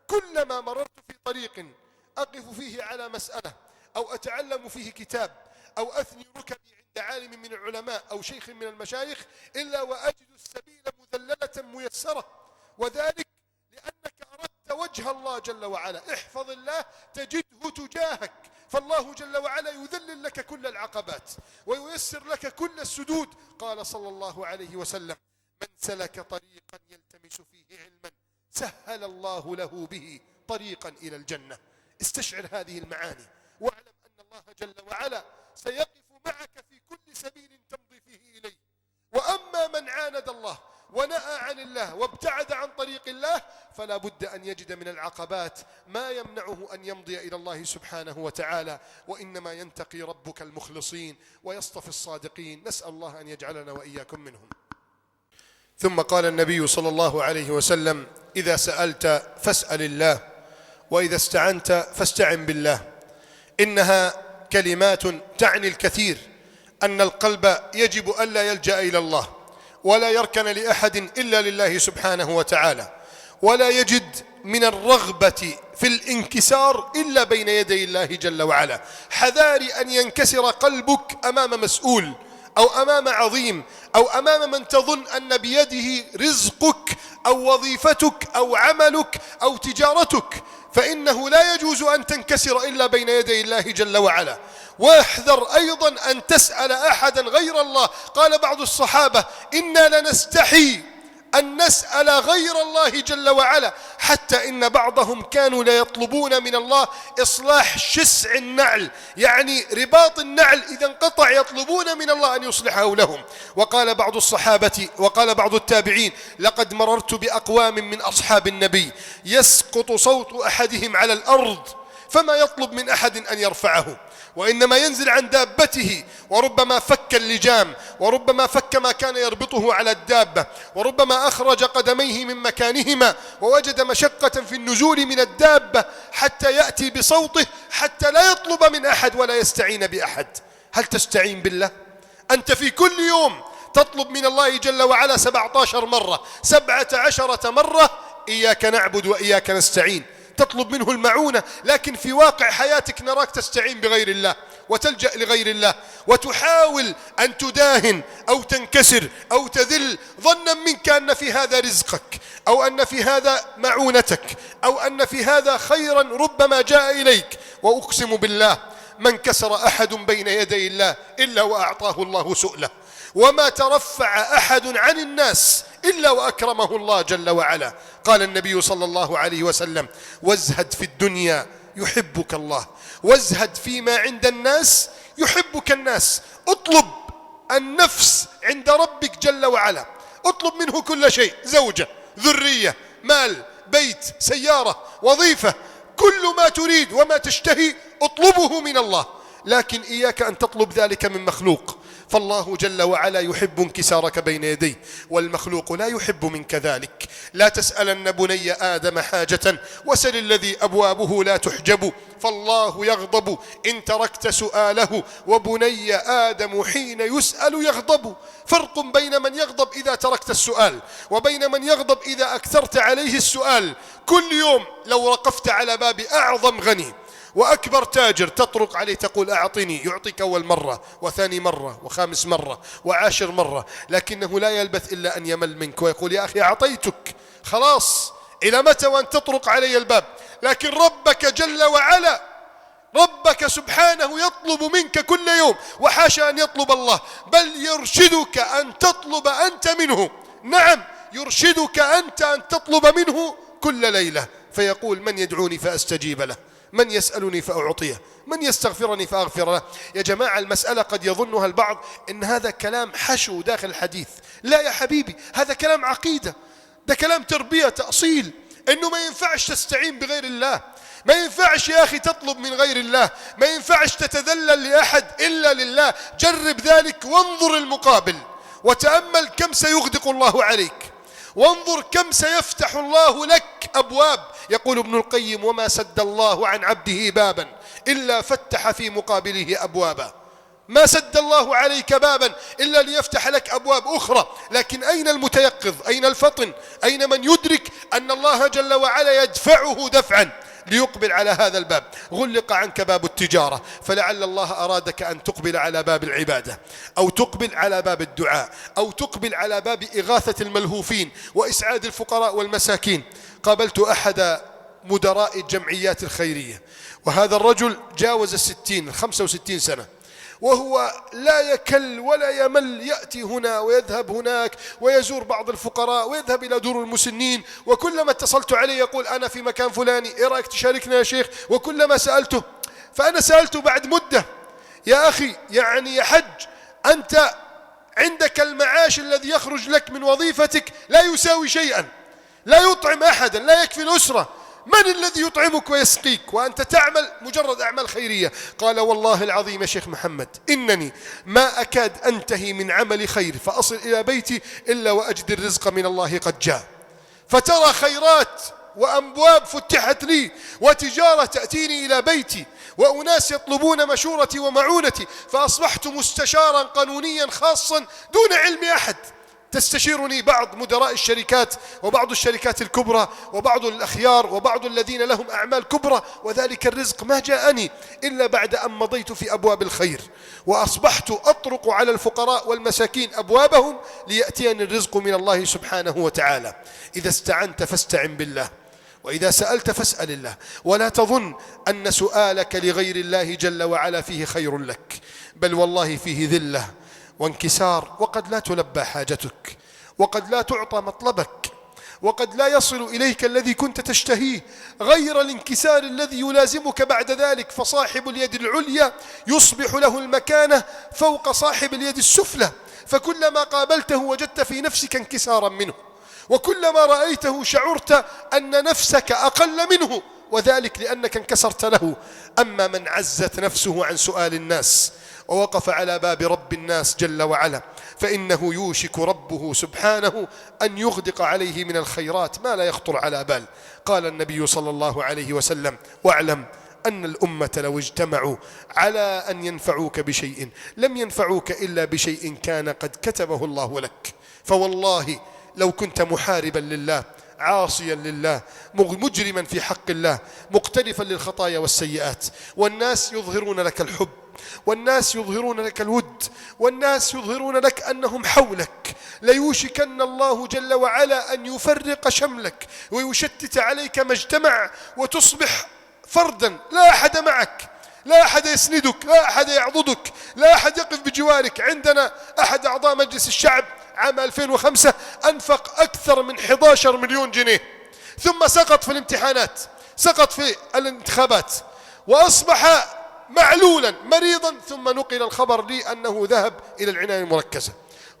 كلما مررت في طريق أقف فيه على مسألة أو أتعلم فيه كتاب أو أثني ركبي عند عالم من العلماء أو شيخ من المشايخ إلا وأجد السبيل مذللة ميسرة، وذلك لأنك أردت وجه الله جل وعلا. احفظ الله تجده تجاهك، فالله جل وعلا يذلل لك كل العقبات وييسر لك كل السدود. قال صلى الله عليه وسلم: من سلك طريقا يلتمس فيه علما سهل الله له به طريقا إلى الجنة. استشعر هذه المعاني، واعلم أن الله جل وعلا سيقف معك في كل سبيل تمضي فيه إليه. وأما من عاند الله ونأى عن الله وابتعد عن طريق الله فلا بد أن يجد من العقبات ما يمنعه أن يمضي إلى الله سبحانه وتعالى. وإنما ينتقي ربك المخلصين ويصطفي الصادقين. نسأل الله أن يجعلنا وإياكم منهم. ثم قال النبي صلى الله عليه وسلم: إذا سألت فاسأل الله، وإذا استعنت فاستعن بالله. إنها كلمات تعني الكثير، أن القلب يجب ألا يلجأ إلى الله ولا يركن لأحد إلا لله سبحانه وتعالى، ولا يجد من الرغبة في الانكسار إلا بين يدي الله جل وعلا. حذار أن ينكسر قلبك أمام مسؤول أو أمام عظيم أو أمام من تظن أن بيده رزقك أو وظيفتك أو عملك أو تجارتك، فإنه لا يجوز أن تنكسر إلا بين يدي الله جل وعلا. واحذر أيضا أن تسأل أحدا غير الله. قال بعض الصحابة: إنا لنستحي أن نسأل غير الله جل وعلا، حتى إن بعضهم كانوا لا يطلبون من الله إصلاح شسع النعل، يعني رباط النعل إذا انقطع يطلبون من الله أن يصلحه لهم. وقال بعض الصحابة وقال بعض التابعين: لقد مررت بأقوام من أصحاب النبي يسقط صوت أحدهم على الأرض فما يطلب من أحد أن يرفعه، وإنما ينزل عن دابته، وربما فك اللجام، وربما فك ما كان يربطه على الدابة، وربما أخرج قدميه من مكانهما ووجد مشقة في النزول من الدابة حتى يأتي بصوته، حتى لا يطلب من أحد ولا يستعين بأحد. هل تستعين بالله؟ أنت في كل يوم تطلب من الله جل وعلا 17 مرة 17 مرة: إياك نعبد وإياك نستعين. تطلب منه المعونة، لكن في واقع حياتك نراك تستعين بغير الله وتلجأ لغير الله، وتحاول أن تداهن أو تنكسر أو تذل ظنا منك أن في هذا رزقك، أو أن في هذا معونتك، أو أن في هذا خيرا ربما جاء إليك. وأقسم بالله من كسر أحد بين يدي الله إلا وأعطاه الله سؤله، وما ترفع أحد عن الناس إلا وأكرمه الله جل وعلا. قال النبي صلى الله عليه وسلم: وازهد في الدنيا يحبك الله، وازهد فيما عند الناس يحبك الناس. اطلب النفس عند ربك جل وعلا، اطلب منه كل شيء: زوجة، ذرية، مال، بيت، سيارة، وظيفة، كل ما تريد وما تشتهي اطلبه من الله، لكن إياك أن تطلب ذلك من مخلوق، فالله جل وعلا يحب انكسارك بين يديه، والمخلوق لا يحب منك ذلك. لا تسألن بني آدم حاجة وسل الذي أبوابه لا تحجب، فالله يغضب إن تركت سؤاله، وبني آدم حين يسأل يغضب. فرق بين من يغضب إذا تركت السؤال، وبين من يغضب إذا أكثرت عليه السؤال. كل يوم لو وقفت على باب أعظم غني وأكبر تاجر تطرق عليه تقول: أعطني، يعطيك أول مرة وثاني مرة وخامس مرة وعاشر مرة، لكنه لا يلبث إلا أن يمل منك ويقول: يا أخي أعطيتك، خلاص إلى متى وأن تطرق علي الباب؟ لكن ربك جل وعلا، ربك سبحانه يطلب منك كل يوم، وحاشا أن يطلب الله، بل يرشدك أن تطلب أنت منه. نعم، يرشدك أنت أن تطلب منه كل ليلة، فيقول: من يدعوني فأستجيب له، من يسألني فأعطيه، من يستغفرني فأغفر له. يا جماعة، المسألة قد يظنها البعض إن هذا كلام حشو داخل الحديث. لا يا حبيبي، هذا كلام عقيدة، ده كلام تربية، تأصيل، إنه ما ينفعش تستعين بغير الله، ما ينفعش يا أخي تطلب من غير الله، ما ينفعش تتذلل لأحد إلا لله. جرب ذلك وانظر المقابل، وتأمل كم سيغدق الله عليك، وانظر كم سيفتح الله لك أبواب. يقول ابن القيم: وما سد الله عن عبده بابا إلا فتح في مقابله أبوابا. ما سد الله عليك بابا إلا ليفتح لك أبواب أخرى. لكن أين المتيقظ؟ أين الفطن؟ أين من يدرك أن الله جل وعلا يدفعه دفعا ليقبل على هذا الباب؟ غلق عنك باب التجارة، فلعل الله أرادك أن تقبل على باب العبادة، أو تقبل على باب الدعاء، أو تقبل على باب إغاثة الملهوفين وإسعاد الفقراء والمساكين. قابلت أحد مدراء الجمعيات الخيرية، وهذا الرجل جاوز 65 سنة، وهو لا يكل ولا يمل، يأتي هنا ويذهب هناك ويزور بعض الفقراء ويذهب إلى دور المسنين. وكلما اتصلت عليه يقول: أنا في مكان فلاني، إيه رأيك تشاركنا يا شيخ؟ وكلما سألته، فأنا سألته بعد مدة: يا أخي، يعني يا حج، أنت عندك المعاش الذي يخرج لك من وظيفتك لا يساوي شيئا، لا يطعم أحدا، لا يكفي الأسرة، من الذي يطعمك ويسقيك وأنت تعمل مجرد أعمال خيرية؟ قال: والله العظيم يا شيخ محمد، إنني ما أكاد أنتهي من عمل خير فأصل إلى بيتي إلا وأجد الرزق من الله قد جاء. فترى خيرات وأبواب فتحت لي، وتجارة تأتيني إلى بيتي، وأناس يطلبون مشورتي ومعونتي، فأصبحت مستشارا قانونيا خاصا دون علم أحد. تستشيرني بعض مدراء الشركات وبعض الشركات الكبرى وبعض الأخيار وبعض الذين لهم أعمال كبرى، وذلك الرزق ما جاءني إلا بعد أن مضيت في أبواب الخير، وأصبحت أطرق على الفقراء والمساكين أبوابهم ليأتيني الرزق من الله سبحانه وتعالى. إذا استعنت فاستعن بالله، وإذا سألت فاسأل الله، ولا تظن أن سؤالك لغير الله جل وعلا فيه خير لك، بل والله فيه ذلة وانكسار، وقد لا تلبى حاجتك، وقد لا تعطى مطلبك، وقد لا يصل إليك الذي كنت تشتهيه، غير الانكسار الذي يلازمك بعد ذلك. فصاحب اليد العليا يصبح له المكانة فوق صاحب اليد السفلى، فكلما قابلته وجدت في نفسك انكسارا منه، وكلما رأيته شعرت أن نفسك أقل منه، وذلك لأنك انكسرت له. أما من عزت نفسه عن سؤال الناس ووقف على باب رب الناس جل وعلا، فإنه يوشك ربه سبحانه أن يغدق عليه من الخيرات ما لا يخطر على بال. قال النبي صلى الله عليه وسلم: واعلم أن الأمة لو اجتمعوا على أن ينفعوك بشيء لم ينفعوك إلا بشيء كان قد كتبه الله لك. فوالله لو كنت محاربا لله عاصيا لله، مجرما في حق الله، مقترفا للخطايا والسيئات. والناس يظهرون لك الحب، والناس يظهرون لك الود، والناس يظهرون لك أنهم حولك. ليوشكن الله جل وعلا أن يفرق شملك ويشتت عليك ما اجتمع، وتصبح فردا لا أحد معك، لا أحد يسندك، لا أحد يعضدك، لا أحد يقف بجوارك. عندنا أحد أعضاء مجلس الشعب عام 2005 أنفق أكثر من 11 مليون جنيه، ثم سقط في الامتحانات، سقط في الانتخابات، وأصبح معلولا مريضا، ثم نقل الخبر لي أنه ذهب إلى العناية المركزة.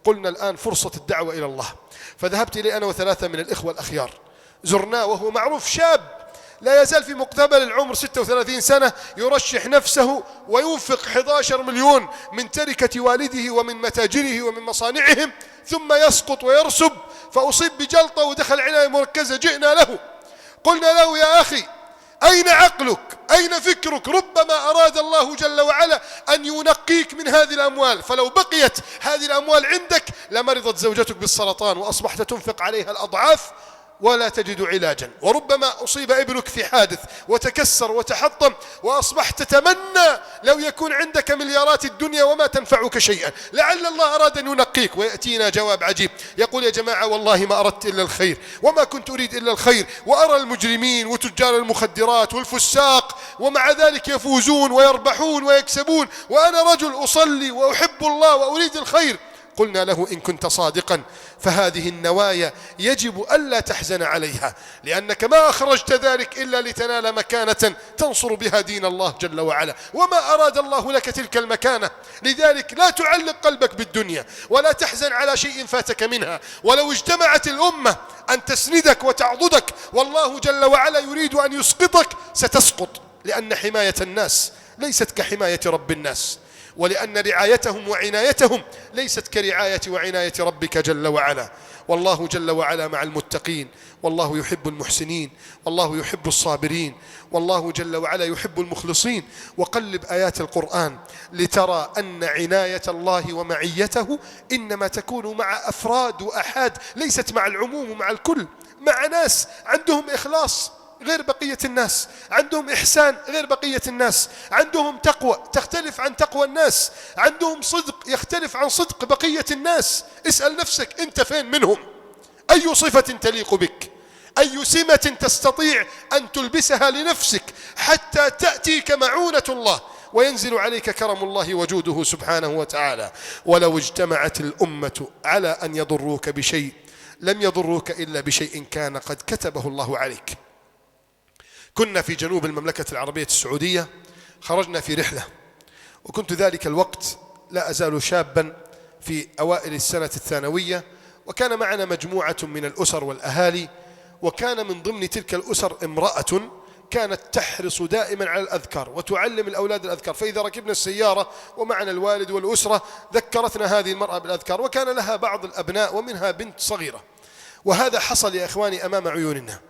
قلنا الآن فرصة الدعوة إلى الله، فذهبت إليه أنا وثلاثة من الإخوة الأخيار، زرناه وهو معروف شاب لا يزال في مقتبل العمر 36 سنة، يرشح نفسه وينفق 11 مليون من تركة والده ومن متاجره ومن مصانعهم، ثم يسقط ويرسب فأصيب بجلطة ودخل عناية مركزة. جئنا له قلنا له يا أخي أين عقلك؟ أين فكرك؟ ربما أراد الله جل وعلا أن ينقيك من هذه الأموال، فلو بقيت هذه الأموال عندك لمرضت زوجتك بالسرطان وأصبحت تنفق عليها الأضعاف ولا تجد علاجا، وربما أصيب ابنك في حادث وتكسر وتحطم وأصبحت تتمنى لو يكون عندك مليارات الدنيا وما تنفعك شيئا. لعل الله أراد أن ينقيك. ويأتينا جواب عجيب يقول يا جماعة والله ما أردت إلا الخير وما كنت أريد إلا الخير، وأرى المجرمين وتجار المخدرات والفساق ومع ذلك يفوزون ويربحون ويكسبون، وأنا رجل أصلي وأحب الله وأريد الخير. قلنا له إن كنت صادقا فهذه النوايا يجب ألا تحزن عليها، لأنك ما أخرجت ذلك إلا لتنال مكانة تنصر بها دين الله جل وعلا، وما أراد الله لك تلك المكانة. لذلك لا تعلق قلبك بالدنيا ولا تحزن على شيء فاتك منها. ولو اجتمعت الأمة أن تسندك وتعضدك والله جل وعلا يريد أن يسقطك ستسقط، لأن حماية الناس ليست كحماية رب الناس، ولأن رعايتهم وعنايتهم ليست كرعاية وعناية ربك جل وعلا. والله جل وعلا مع المتقين، والله يحب المحسنين، والله يحب الصابرين، والله جل وعلا يحب المخلصين. وقلب آيات القرآن لترى أن عناية الله ومعيته إنما تكون مع أفراد وأحاد، ليست مع العموم ومع الكل، مع ناس عندهم إخلاص غير بقية الناس، عندهم إحسان غير بقية الناس، عندهم تقوى تختلف عن تقوى الناس، عندهم صدق يختلف عن صدق بقية الناس. اسأل نفسك أنت فين منهم؟ أي صفة تليق بك؟ أي سمة تستطيع أن تلبسها لنفسك حتى تأتيك معونة الله وينزل عليك كرم الله وجوده سبحانه وتعالى؟ ولو اجتمعت الأمة على أن يضروك بشيء لم يضروك إلا بشيء كان قد كتبه الله عليك. كنا في جنوب المملكة العربية السعودية، خرجنا في رحلة، وكنت ذلك الوقت لا أزال شابا في أوائل السنة الثانوية، وكان معنا مجموعة من الأسر والأهالي، وكان من ضمن تلك الأسر امرأة كانت تحرص دائما على الأذكار وتعلم الأولاد الأذكار. فإذا ركبنا السيارة ومعنا الوالد والأسرة ذكرتنا هذه المرأة بالأذكار، وكان لها بعض الأبناء ومنها بنت صغيرة. وهذا حصل يا إخواني أمام عيوننا.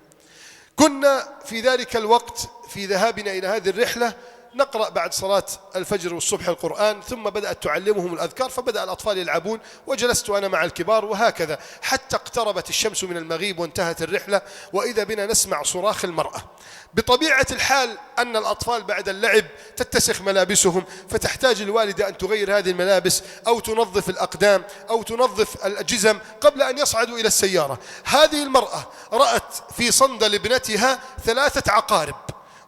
كنا في ذلك الوقت في ذهابنا إلى هذه الرحلة نقرأ بعد صلاة الفجر والصبح القرآن، ثم بدأت تعلمهم الأذكار، فبدأ الأطفال يلعبون وجلست أنا مع الكبار، وهكذا حتى اقتربت الشمس من المغيب وانتهت الرحلة، وإذا بنا نسمع صراخ المرأة. بطبيعة الحال أن الأطفال بعد اللعب تتسخ ملابسهم، فتحتاج الوالدة أن تغير هذه الملابس أو تنظف الأقدام أو تنظف الجزم قبل أن يصعدوا إلى السيارة. هذه المرأة رأت في صندل ابنتها 3 عقارب،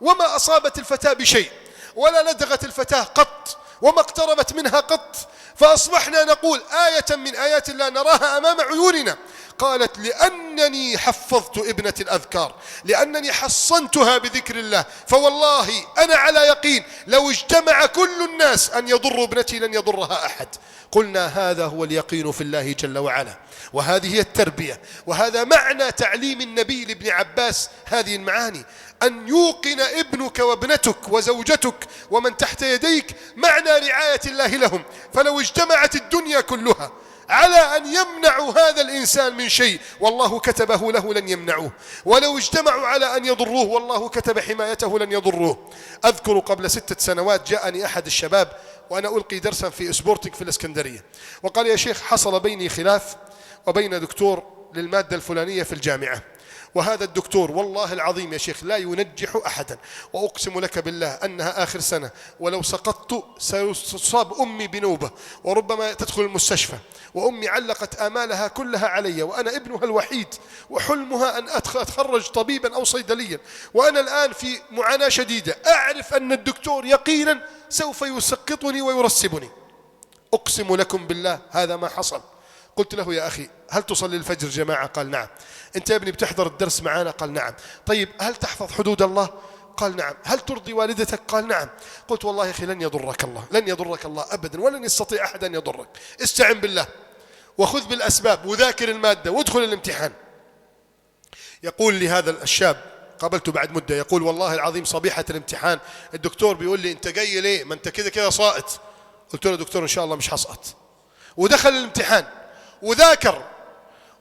وما أصابت الفتاة بشيء ولا لدغت الفتاة قط وما اقتربت منها قط، فأصبحنا نقول آية من آيات الله نراها أمام عيوننا. قالت لأنني حفظت ابنة الأذكار، لأنني حصنتها بذكر الله، فوالله أنا على يقين لو اجتمع كل الناس أن يضروا ابنتي لن يضرها أحد. قلنا هذا هو اليقين في الله جل وعلا، وهذه هي التربية، وهذا معنى تعليم النبي لابن عباس هذه المعاني، أن يوقن ابنك وابنتك وزوجتك ومن تحت يديك معنى رعاية الله لهم. فلو اجتمعت الدنيا كلها على أن يمنعوا هذا الإنسان من شيء والله كتبه له لن يمنعوه، ولو اجتمعوا على أن يضروه والله كتب حمايته لن يضروه. أذكر قبل 6 سنوات جاءني أحد الشباب وأنا ألقي درسا في سبورتنج في الإسكندرية، وقال يا شيخ حصل بيني خلاف وبين دكتور للمادة الفلانية في الجامعة، وهذا الدكتور والله العظيم يا شيخ لا ينجح أحدا، وأقسم لك بالله أنها آخر سنة، ولو سقطت ستصاب أمي بنوبة وربما تدخل المستشفى، وأمي علقت آمالها كلها علي وأنا ابنها الوحيد، وحلمها أن أتخرج طبيبا أو صيدليا، وأنا الآن في معاناة شديدة، أعرف أن الدكتور يقينا سوف يسقطني ويرسبني. أقسم لكم بالله هذا ما حصل. قلت له يا أخي هل تصلي الفجر جماعة؟ قال نعم. أنت يا ابني بتحضر الدرس معنا؟ قال نعم. طيب هل تحفظ حدود الله؟ قال نعم. هل ترضي والدتك؟ قال نعم. قلت والله يا أخي لن يضرك الله، لن يضرك الله أبدا، ولن يستطيع أحد أن يضرك. استعن بالله وخذ بالأسباب وذاكر المادة وادخل الامتحان. يقول لي هذا الشاب، قابلته بعد مدة، يقول والله العظيم صبيحة الامتحان الدكتور بيقول لي أنت جاي ليه؟ ما أنت كده كده ساقط. قلت له دكتور إن شاء الله مش هسقط. ودخل الامتحان وذاكر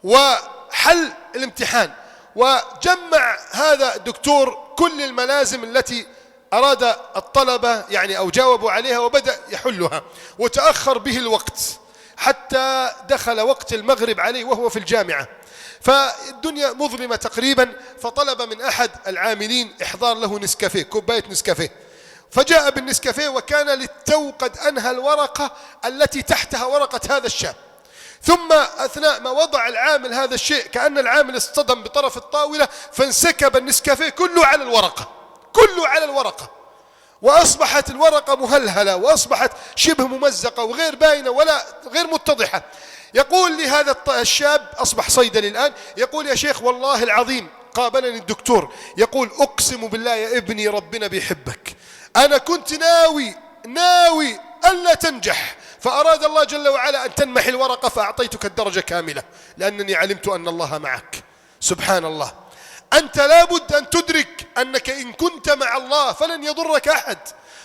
وحل الامتحان، وجمع هذا الدكتور كل الملازم التي أراد الطلبة يعني أو جاوبوا عليها وبدأ يحلها، وتأخر به الوقت حتى دخل وقت المغرب عليه وهو في الجامعة، فالدنيا مظلمة تقريبا، فطلب من أحد العاملين إحضار له نسكافيه، كوباية نسكافيه، فجاء بالنسكافيه وكان للتو قد أنهى الورقة التي تحتها ورقة هذا الشاب. ثم أثناء ما وضع العامل هذا الشيء كأن العامل اصطدم بطرف الطاولة فانسكب النسكافيه كله على الورقة، كله على الورقة، وأصبحت الورقة مهلهلة وأصبحت شبه ممزقة وغير باينة ولا غير متضحة. يقول لي هذا الشاب أصبح صيدلي الآن، يقول يا شيخ والله العظيم قابلني الدكتور يقول أقسم بالله يا ابني ربنا بيحبك، أنا كنت ناوي ألا تنجح، فأراد الله جل وعلا أن تنمحي الورقة فأعطيتك الدرجة كاملة لأنني علمت أن الله معك. سبحان الله. أنت لابد أن تدرك أنك إن كنت مع الله فلن يضرك أحد،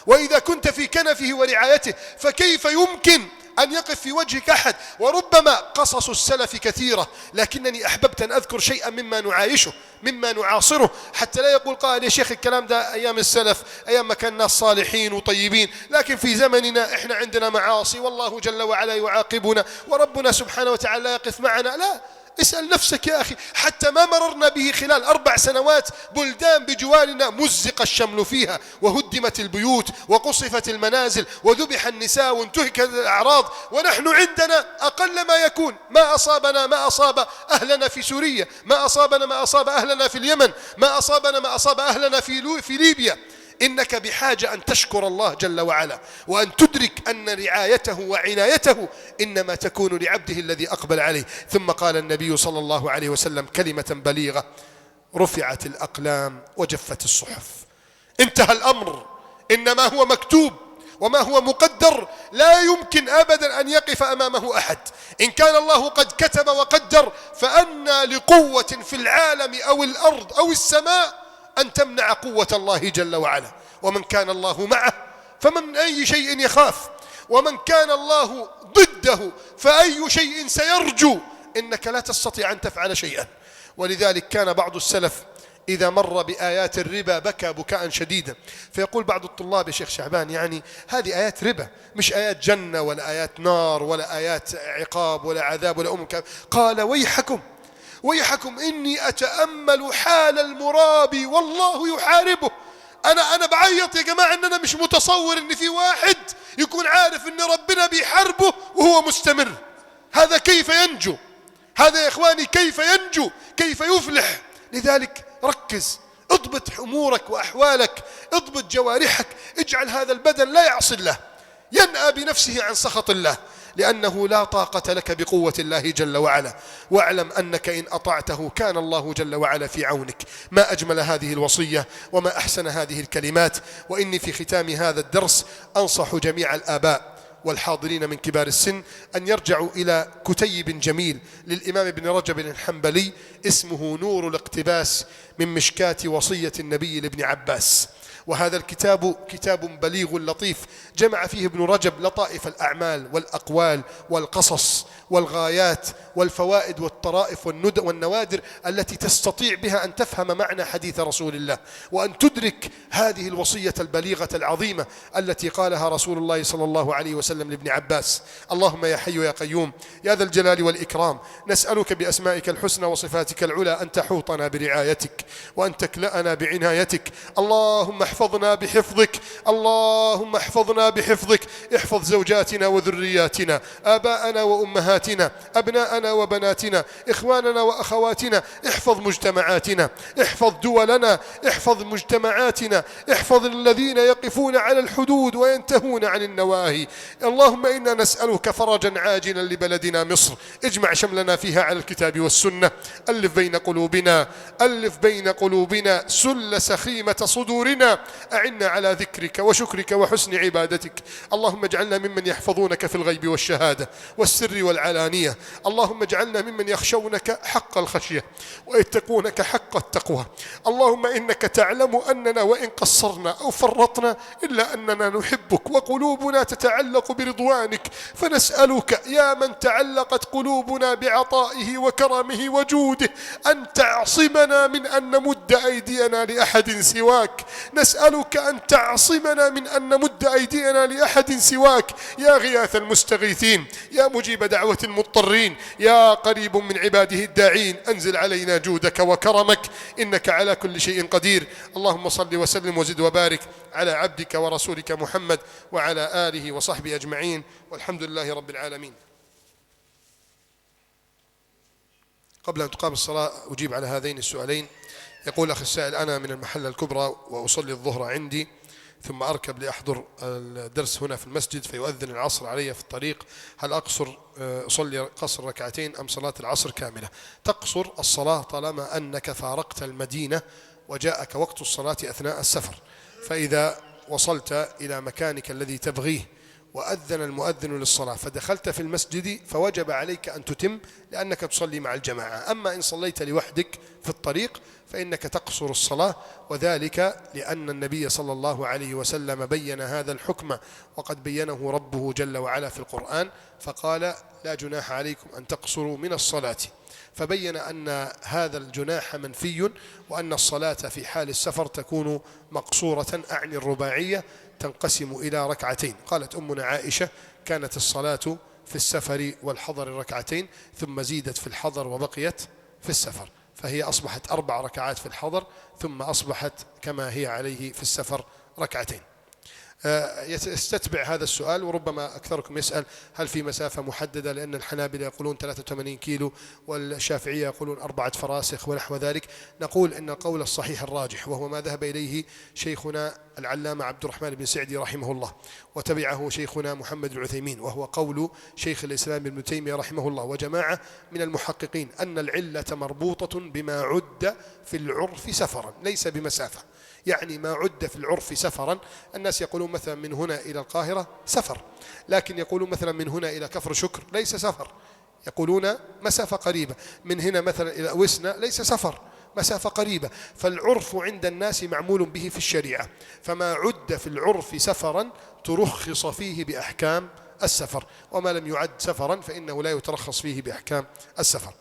وإذا كنت في كنفه ورعايته فكيف يمكن أن يقف في وجهك أحد؟ وربما قصص السلف كثيرة، لكنني أحببت أن أذكر شيئا مما نعايشه مما نعاصره، حتى لا يقول قائل يا شيخ الكلام ده أيام السلف، أيام ما كان الناس صالحين وطيبين، لكن في زمننا إحنا عندنا معاصي والله جل وعلا يعاقبنا وربنا سبحانه وتعالى يقف معنا. لا، اسأل نفسك يا أخي، حتى ما مررنا به خلال 4 سنوات بلدان بجوارنا مزق الشمل فيها وهدمت البيوت وقصفت المنازل وذبح النساء وانتهكت الأعراض، ونحن عندنا أقل ما يكون ما أصابنا ما أصاب أهلنا في سوريا، ما أصابنا ما أصاب أهلنا في اليمن، ما أصابنا ما أصاب أهلنا في ليبيا. إنك بحاجة أن تشكر الله جل وعلا وأن تدرك أن رعايته وعنايته إنما تكون لعبده الذي أقبل عليه. ثم قال النبي صلى الله عليه وسلم كلمة بليغة: رفعت الأقلام وجفت الصحف. انتهى الأمر، إنما هو مكتوب وما هو مقدر لا يمكن أبدا أن يقف أمامه أحد. إن كان الله قد كتب وقدر فأنى لقوة في العالم أو الأرض أو السماء أن تمنع قوة الله جل وعلا. ومن كان الله معه فمن أي شيء يخاف، ومن كان الله ضده فأي شيء سيرجو. إنك لا تستطيع أن تفعل شيئا. ولذلك كان بعض السلف إذا مر بآيات الربا بكى بكاء شديدا، فيقول بعض الطلاب يا شيخ شعبان يعني هذه آيات ربا، مش آيات جنة ولا آيات نار ولا آيات عقاب ولا عذاب ولا قال ويحكم إني أتأمل حال المرابي والله يحاربه. أنا بعيط يا جماعة إن أنا مش متصور إن في واحد يكون عارف إن ربنا بيحاربه وهو مستمر. هذا كيف ينجو؟ هذا يا إخواني كيف ينجو؟ كيف يفلح؟ لذلك ركز، اضبط أمورك وأحوالك، اضبط جوارحك، اجعل هذا البدن لا يعصي الله، ينأى بنفسه عن سخط الله، لأنه لا طاقة لك بقوة الله جل وعلا. واعلم أنك إن أطعته كان الله جل وعلا في عونك. ما أجمل هذه الوصية وما أحسن هذه الكلمات. وإني في ختام هذا الدرس أنصح جميع الآباء والحاضرين من كبار السن أن يرجعوا إلى كتيب جميل للإمام ابن رجب الحنبلي اسمه نور الاقتباس من مشكاة وصية النبي لابن عباس. وهذا الكتاب كتاب بليغ لطيف، جمع فيه ابن رجب لطائف الأعمال والأقوال والقصص والغايات والفوائد والطرائف والنوادر التي تستطيع بها أن تفهم معنى حديث رسول الله، وأن تدرك هذه الوصية البليغة العظيمة التي قالها رسول الله صلى الله عليه وسلم لابن عباس. اللهم يا حي يا قيوم يا ذا الجلال والإكرام، نسألك بأسمائك الحسنى وصفاتك العلى أن تحوطنا برعايتك وأن تكلأنا بعنايتك. اللهم احفظنا بحفظك، اللهم احفظنا بحفظك. احفظ زوجاتنا وذرياتنا، آباءنا وأمهاتنا، أبناءنا وبناتنا، إخواننا وأخواتنا. احفظ مجتمعاتنا، احفظ دولنا، احفظ مجتمعاتنا، احفظ الذين يقفون على الحدود وينتهون عن النواهي. اللهم إنا نسألك فرجا عاجلا لبلدنا مصر، اجمع شملنا فيها على الكتاب والسنة، ألف بين قلوبنا، ألف بين قلوبنا، سل سخيمة صدورنا، أعنا على ذكرك وشكرك وحسن عبادتك. اللهم اجعلنا ممن يحفظونك في الغيب والشهادة والسر والعلانية. اللهم اجعلنا ممن يخشونك حق الخشية ويتقونك حق التقوى. اللهم إنك تعلم أننا وإن قصرنا أو فرطنا إلا أننا نحبك وقلوبنا تتعلق برضوانك، فنسألك يا من تعلقت قلوبنا بعطائه وكرمه وجوده أن تعصمنا من أن نمد أيدينا لأحد سواك. نسألك أن تعصمنا من أن نمد أيدينا لأحد سواك يا غياث المستغيثين، يا مجيب دعوة المضطرين، يا قريب من عباده الداعين. أنزل علينا جودك وكرمك إنك على كل شيء قدير. اللهم صل وسلم وزد وبارك على عبدك ورسولك محمد وعلى آله وصحبه أجمعين، والحمد لله رب العالمين. قبل أن تقام الصلاة أجيب على هذين السؤالين. يقول أخي السائل: أنا من المحلة الكبرى وأصلي الظهر عندي ثم أركب لأحضر الدرس هنا في المسجد فيؤذن العصر علي في الطريق، هل أقصر أصلي قصر ركعتين أم صلاة العصر كاملة؟ تقصر الصلاة طالما أنك فارقت المدينة وجاءك وقت الصلاة أثناء السفر، فإذا وصلت إلى مكانك الذي تبغيه وأذن المؤذن للصلاة فدخلت في المسجد فوجب عليك أن تتم لأنك تصلي مع الجماعة. أما إن صليت لوحدك في الطريق فإنك تقصر الصلاة، وذلك لأن النبي صلى الله عليه وسلم بين هذا الحكم وقد بينه ربه جل وعلا في القرآن فقال: لا جناح عليكم أن تقصروا من الصلاة، فبين أن هذا الجناح منفي، وأن الصلاة في حال السفر تكون مقصورة، أعني الرباعية تنقسم إلى ركعتين. قالت أمنا عائشة: كانت الصلاة في السفر والحضر ركعتين ثم زيدت في الحضر وبقيت في السفر، فهي أصبحت 4 ركعات في الحضر ثم أصبحت كما هي عليه في السفر ركعتين. يستتبع هذا السؤال، وربما أكثركم يسأل: هل في مسافة محددة؟ لأن الحنابلة يقولون 83 كيلو والشافعية يقولون 4 فراسخ ونحو ذلك. نقول إن القول الصحيح الراجح وهو ما ذهب إليه شيخنا العلامة عبد الرحمن بن سعدي رحمه الله وتبعه شيخنا محمد العثيمين، وهو قول شيخ الإسلام ابن تيمية رحمه الله وجماعة من المحققين، أن العلة مربوطة بما عد في العرف سفرا ليس بمسافة. يعني ما عد في العرف سفرا، الناس يقولون مثلا من هنا إلى القاهرة سفر، لكن يقولون مثلا من هنا إلى كفر شكر ليس سفر، يقولون مسافة قريبة. من هنا مثلا إلى وسنة ليس سفر، مسافة قريبة. فالعرف عند الناس معمول به في الشريعة، فما عد في العرف سفرا ترخص فيه بأحكام السفر، وما لم يعد سفرا فإنه لا يترخص فيه بأحكام السفر.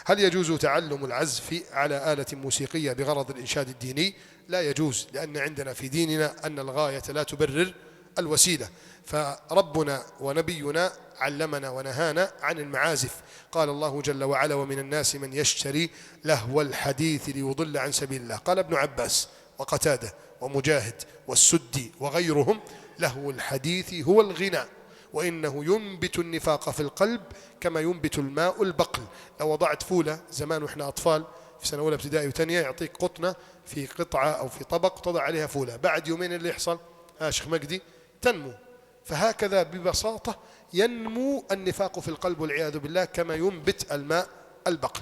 هل يجوز تعلم العزف على آلة موسيقية بغرض الإنشاد الديني؟ لا يجوز، لأن عندنا في ديننا أن الغاية لا تبرر الوسيلة، فربنا ونبينا علمنا ونهانا عن المعازف. قال الله جل وعلا: ومن الناس من يشتري لهو الحديث ليضل عن سبيل الله. قال ابن عباس وقتادة ومجاهد والسدي وغيرهم: لهو الحديث هو الغناء، وإنه ينبت النفاق في القلب كما ينبت الماء البقل. لو وضعت فولة زمان وإحنا أطفال في سنة أولى ابتدائي وثانية، يعطيك قطنة في قطعة أو في طبق تضع عليها فولة، بعد يومين اللي يحصل شيخ مجدي تنمو. فهكذا ببساطة ينمو النفاق في القلب والعياذ بالله كما ينبت الماء البقل.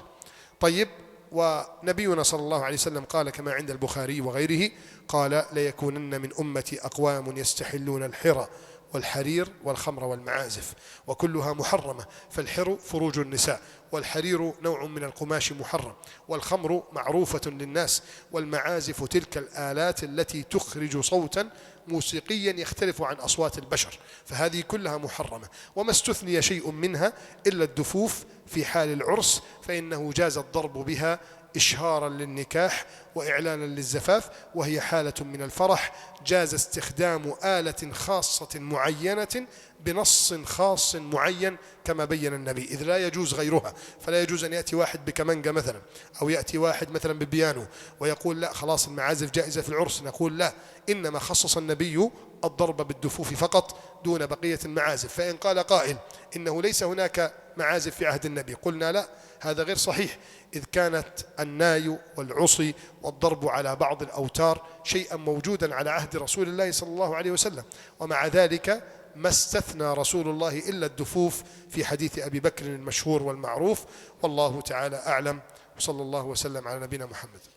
طيب، ونبينا صلى الله عليه وسلم قال كما عند البخاري وغيره: قال: ليكونن من أمتي أقوام يستحلون الحرى والحرير والخمر والمعازف، وكلها محرمة. فالحر فروج النساء، والحرير نوع من القماش محرم، والخمر معروفة للناس، والمعازف تلك الآلات التي تخرج صوتا موسيقيا يختلف عن أصوات البشر، فهذه كلها محرمة. وما استثني شيء منها إلا الدفوف في حال العرس، فإنه جاز الضرب بها إشهارا للنكاح وإعلانا للزفاف، وهي حالة من الفرح. جاز استخدام آلة خاصة معينة بنص خاص معين كما بين النبي، إذ لا يجوز غيرها. فلا يجوز أن يأتي واحد بكمنجة مثلا، أو يأتي واحد مثلا ببيانو ويقول لا خلاص المعازف جائزة في العرس. نقول لا، إنما خصص النبي الضرب بالدفوف فقط دون بقية المعازف. فإن قال قائل إنه ليس هناك معازف في عهد النبي، قلنا لا، هذا غير صحيح، إذ كانت الناي والعصي والضرب على بعض الأوتار شيئا موجودا على عهد رسول الله صلى الله عليه وسلم، ومع ذلك ما استثنى رسول الله إلا الدفوف في حديث أبي بكر المشهور والمعروف. والله تعالى أعلم، وصلى الله وسلم على نبينا محمد.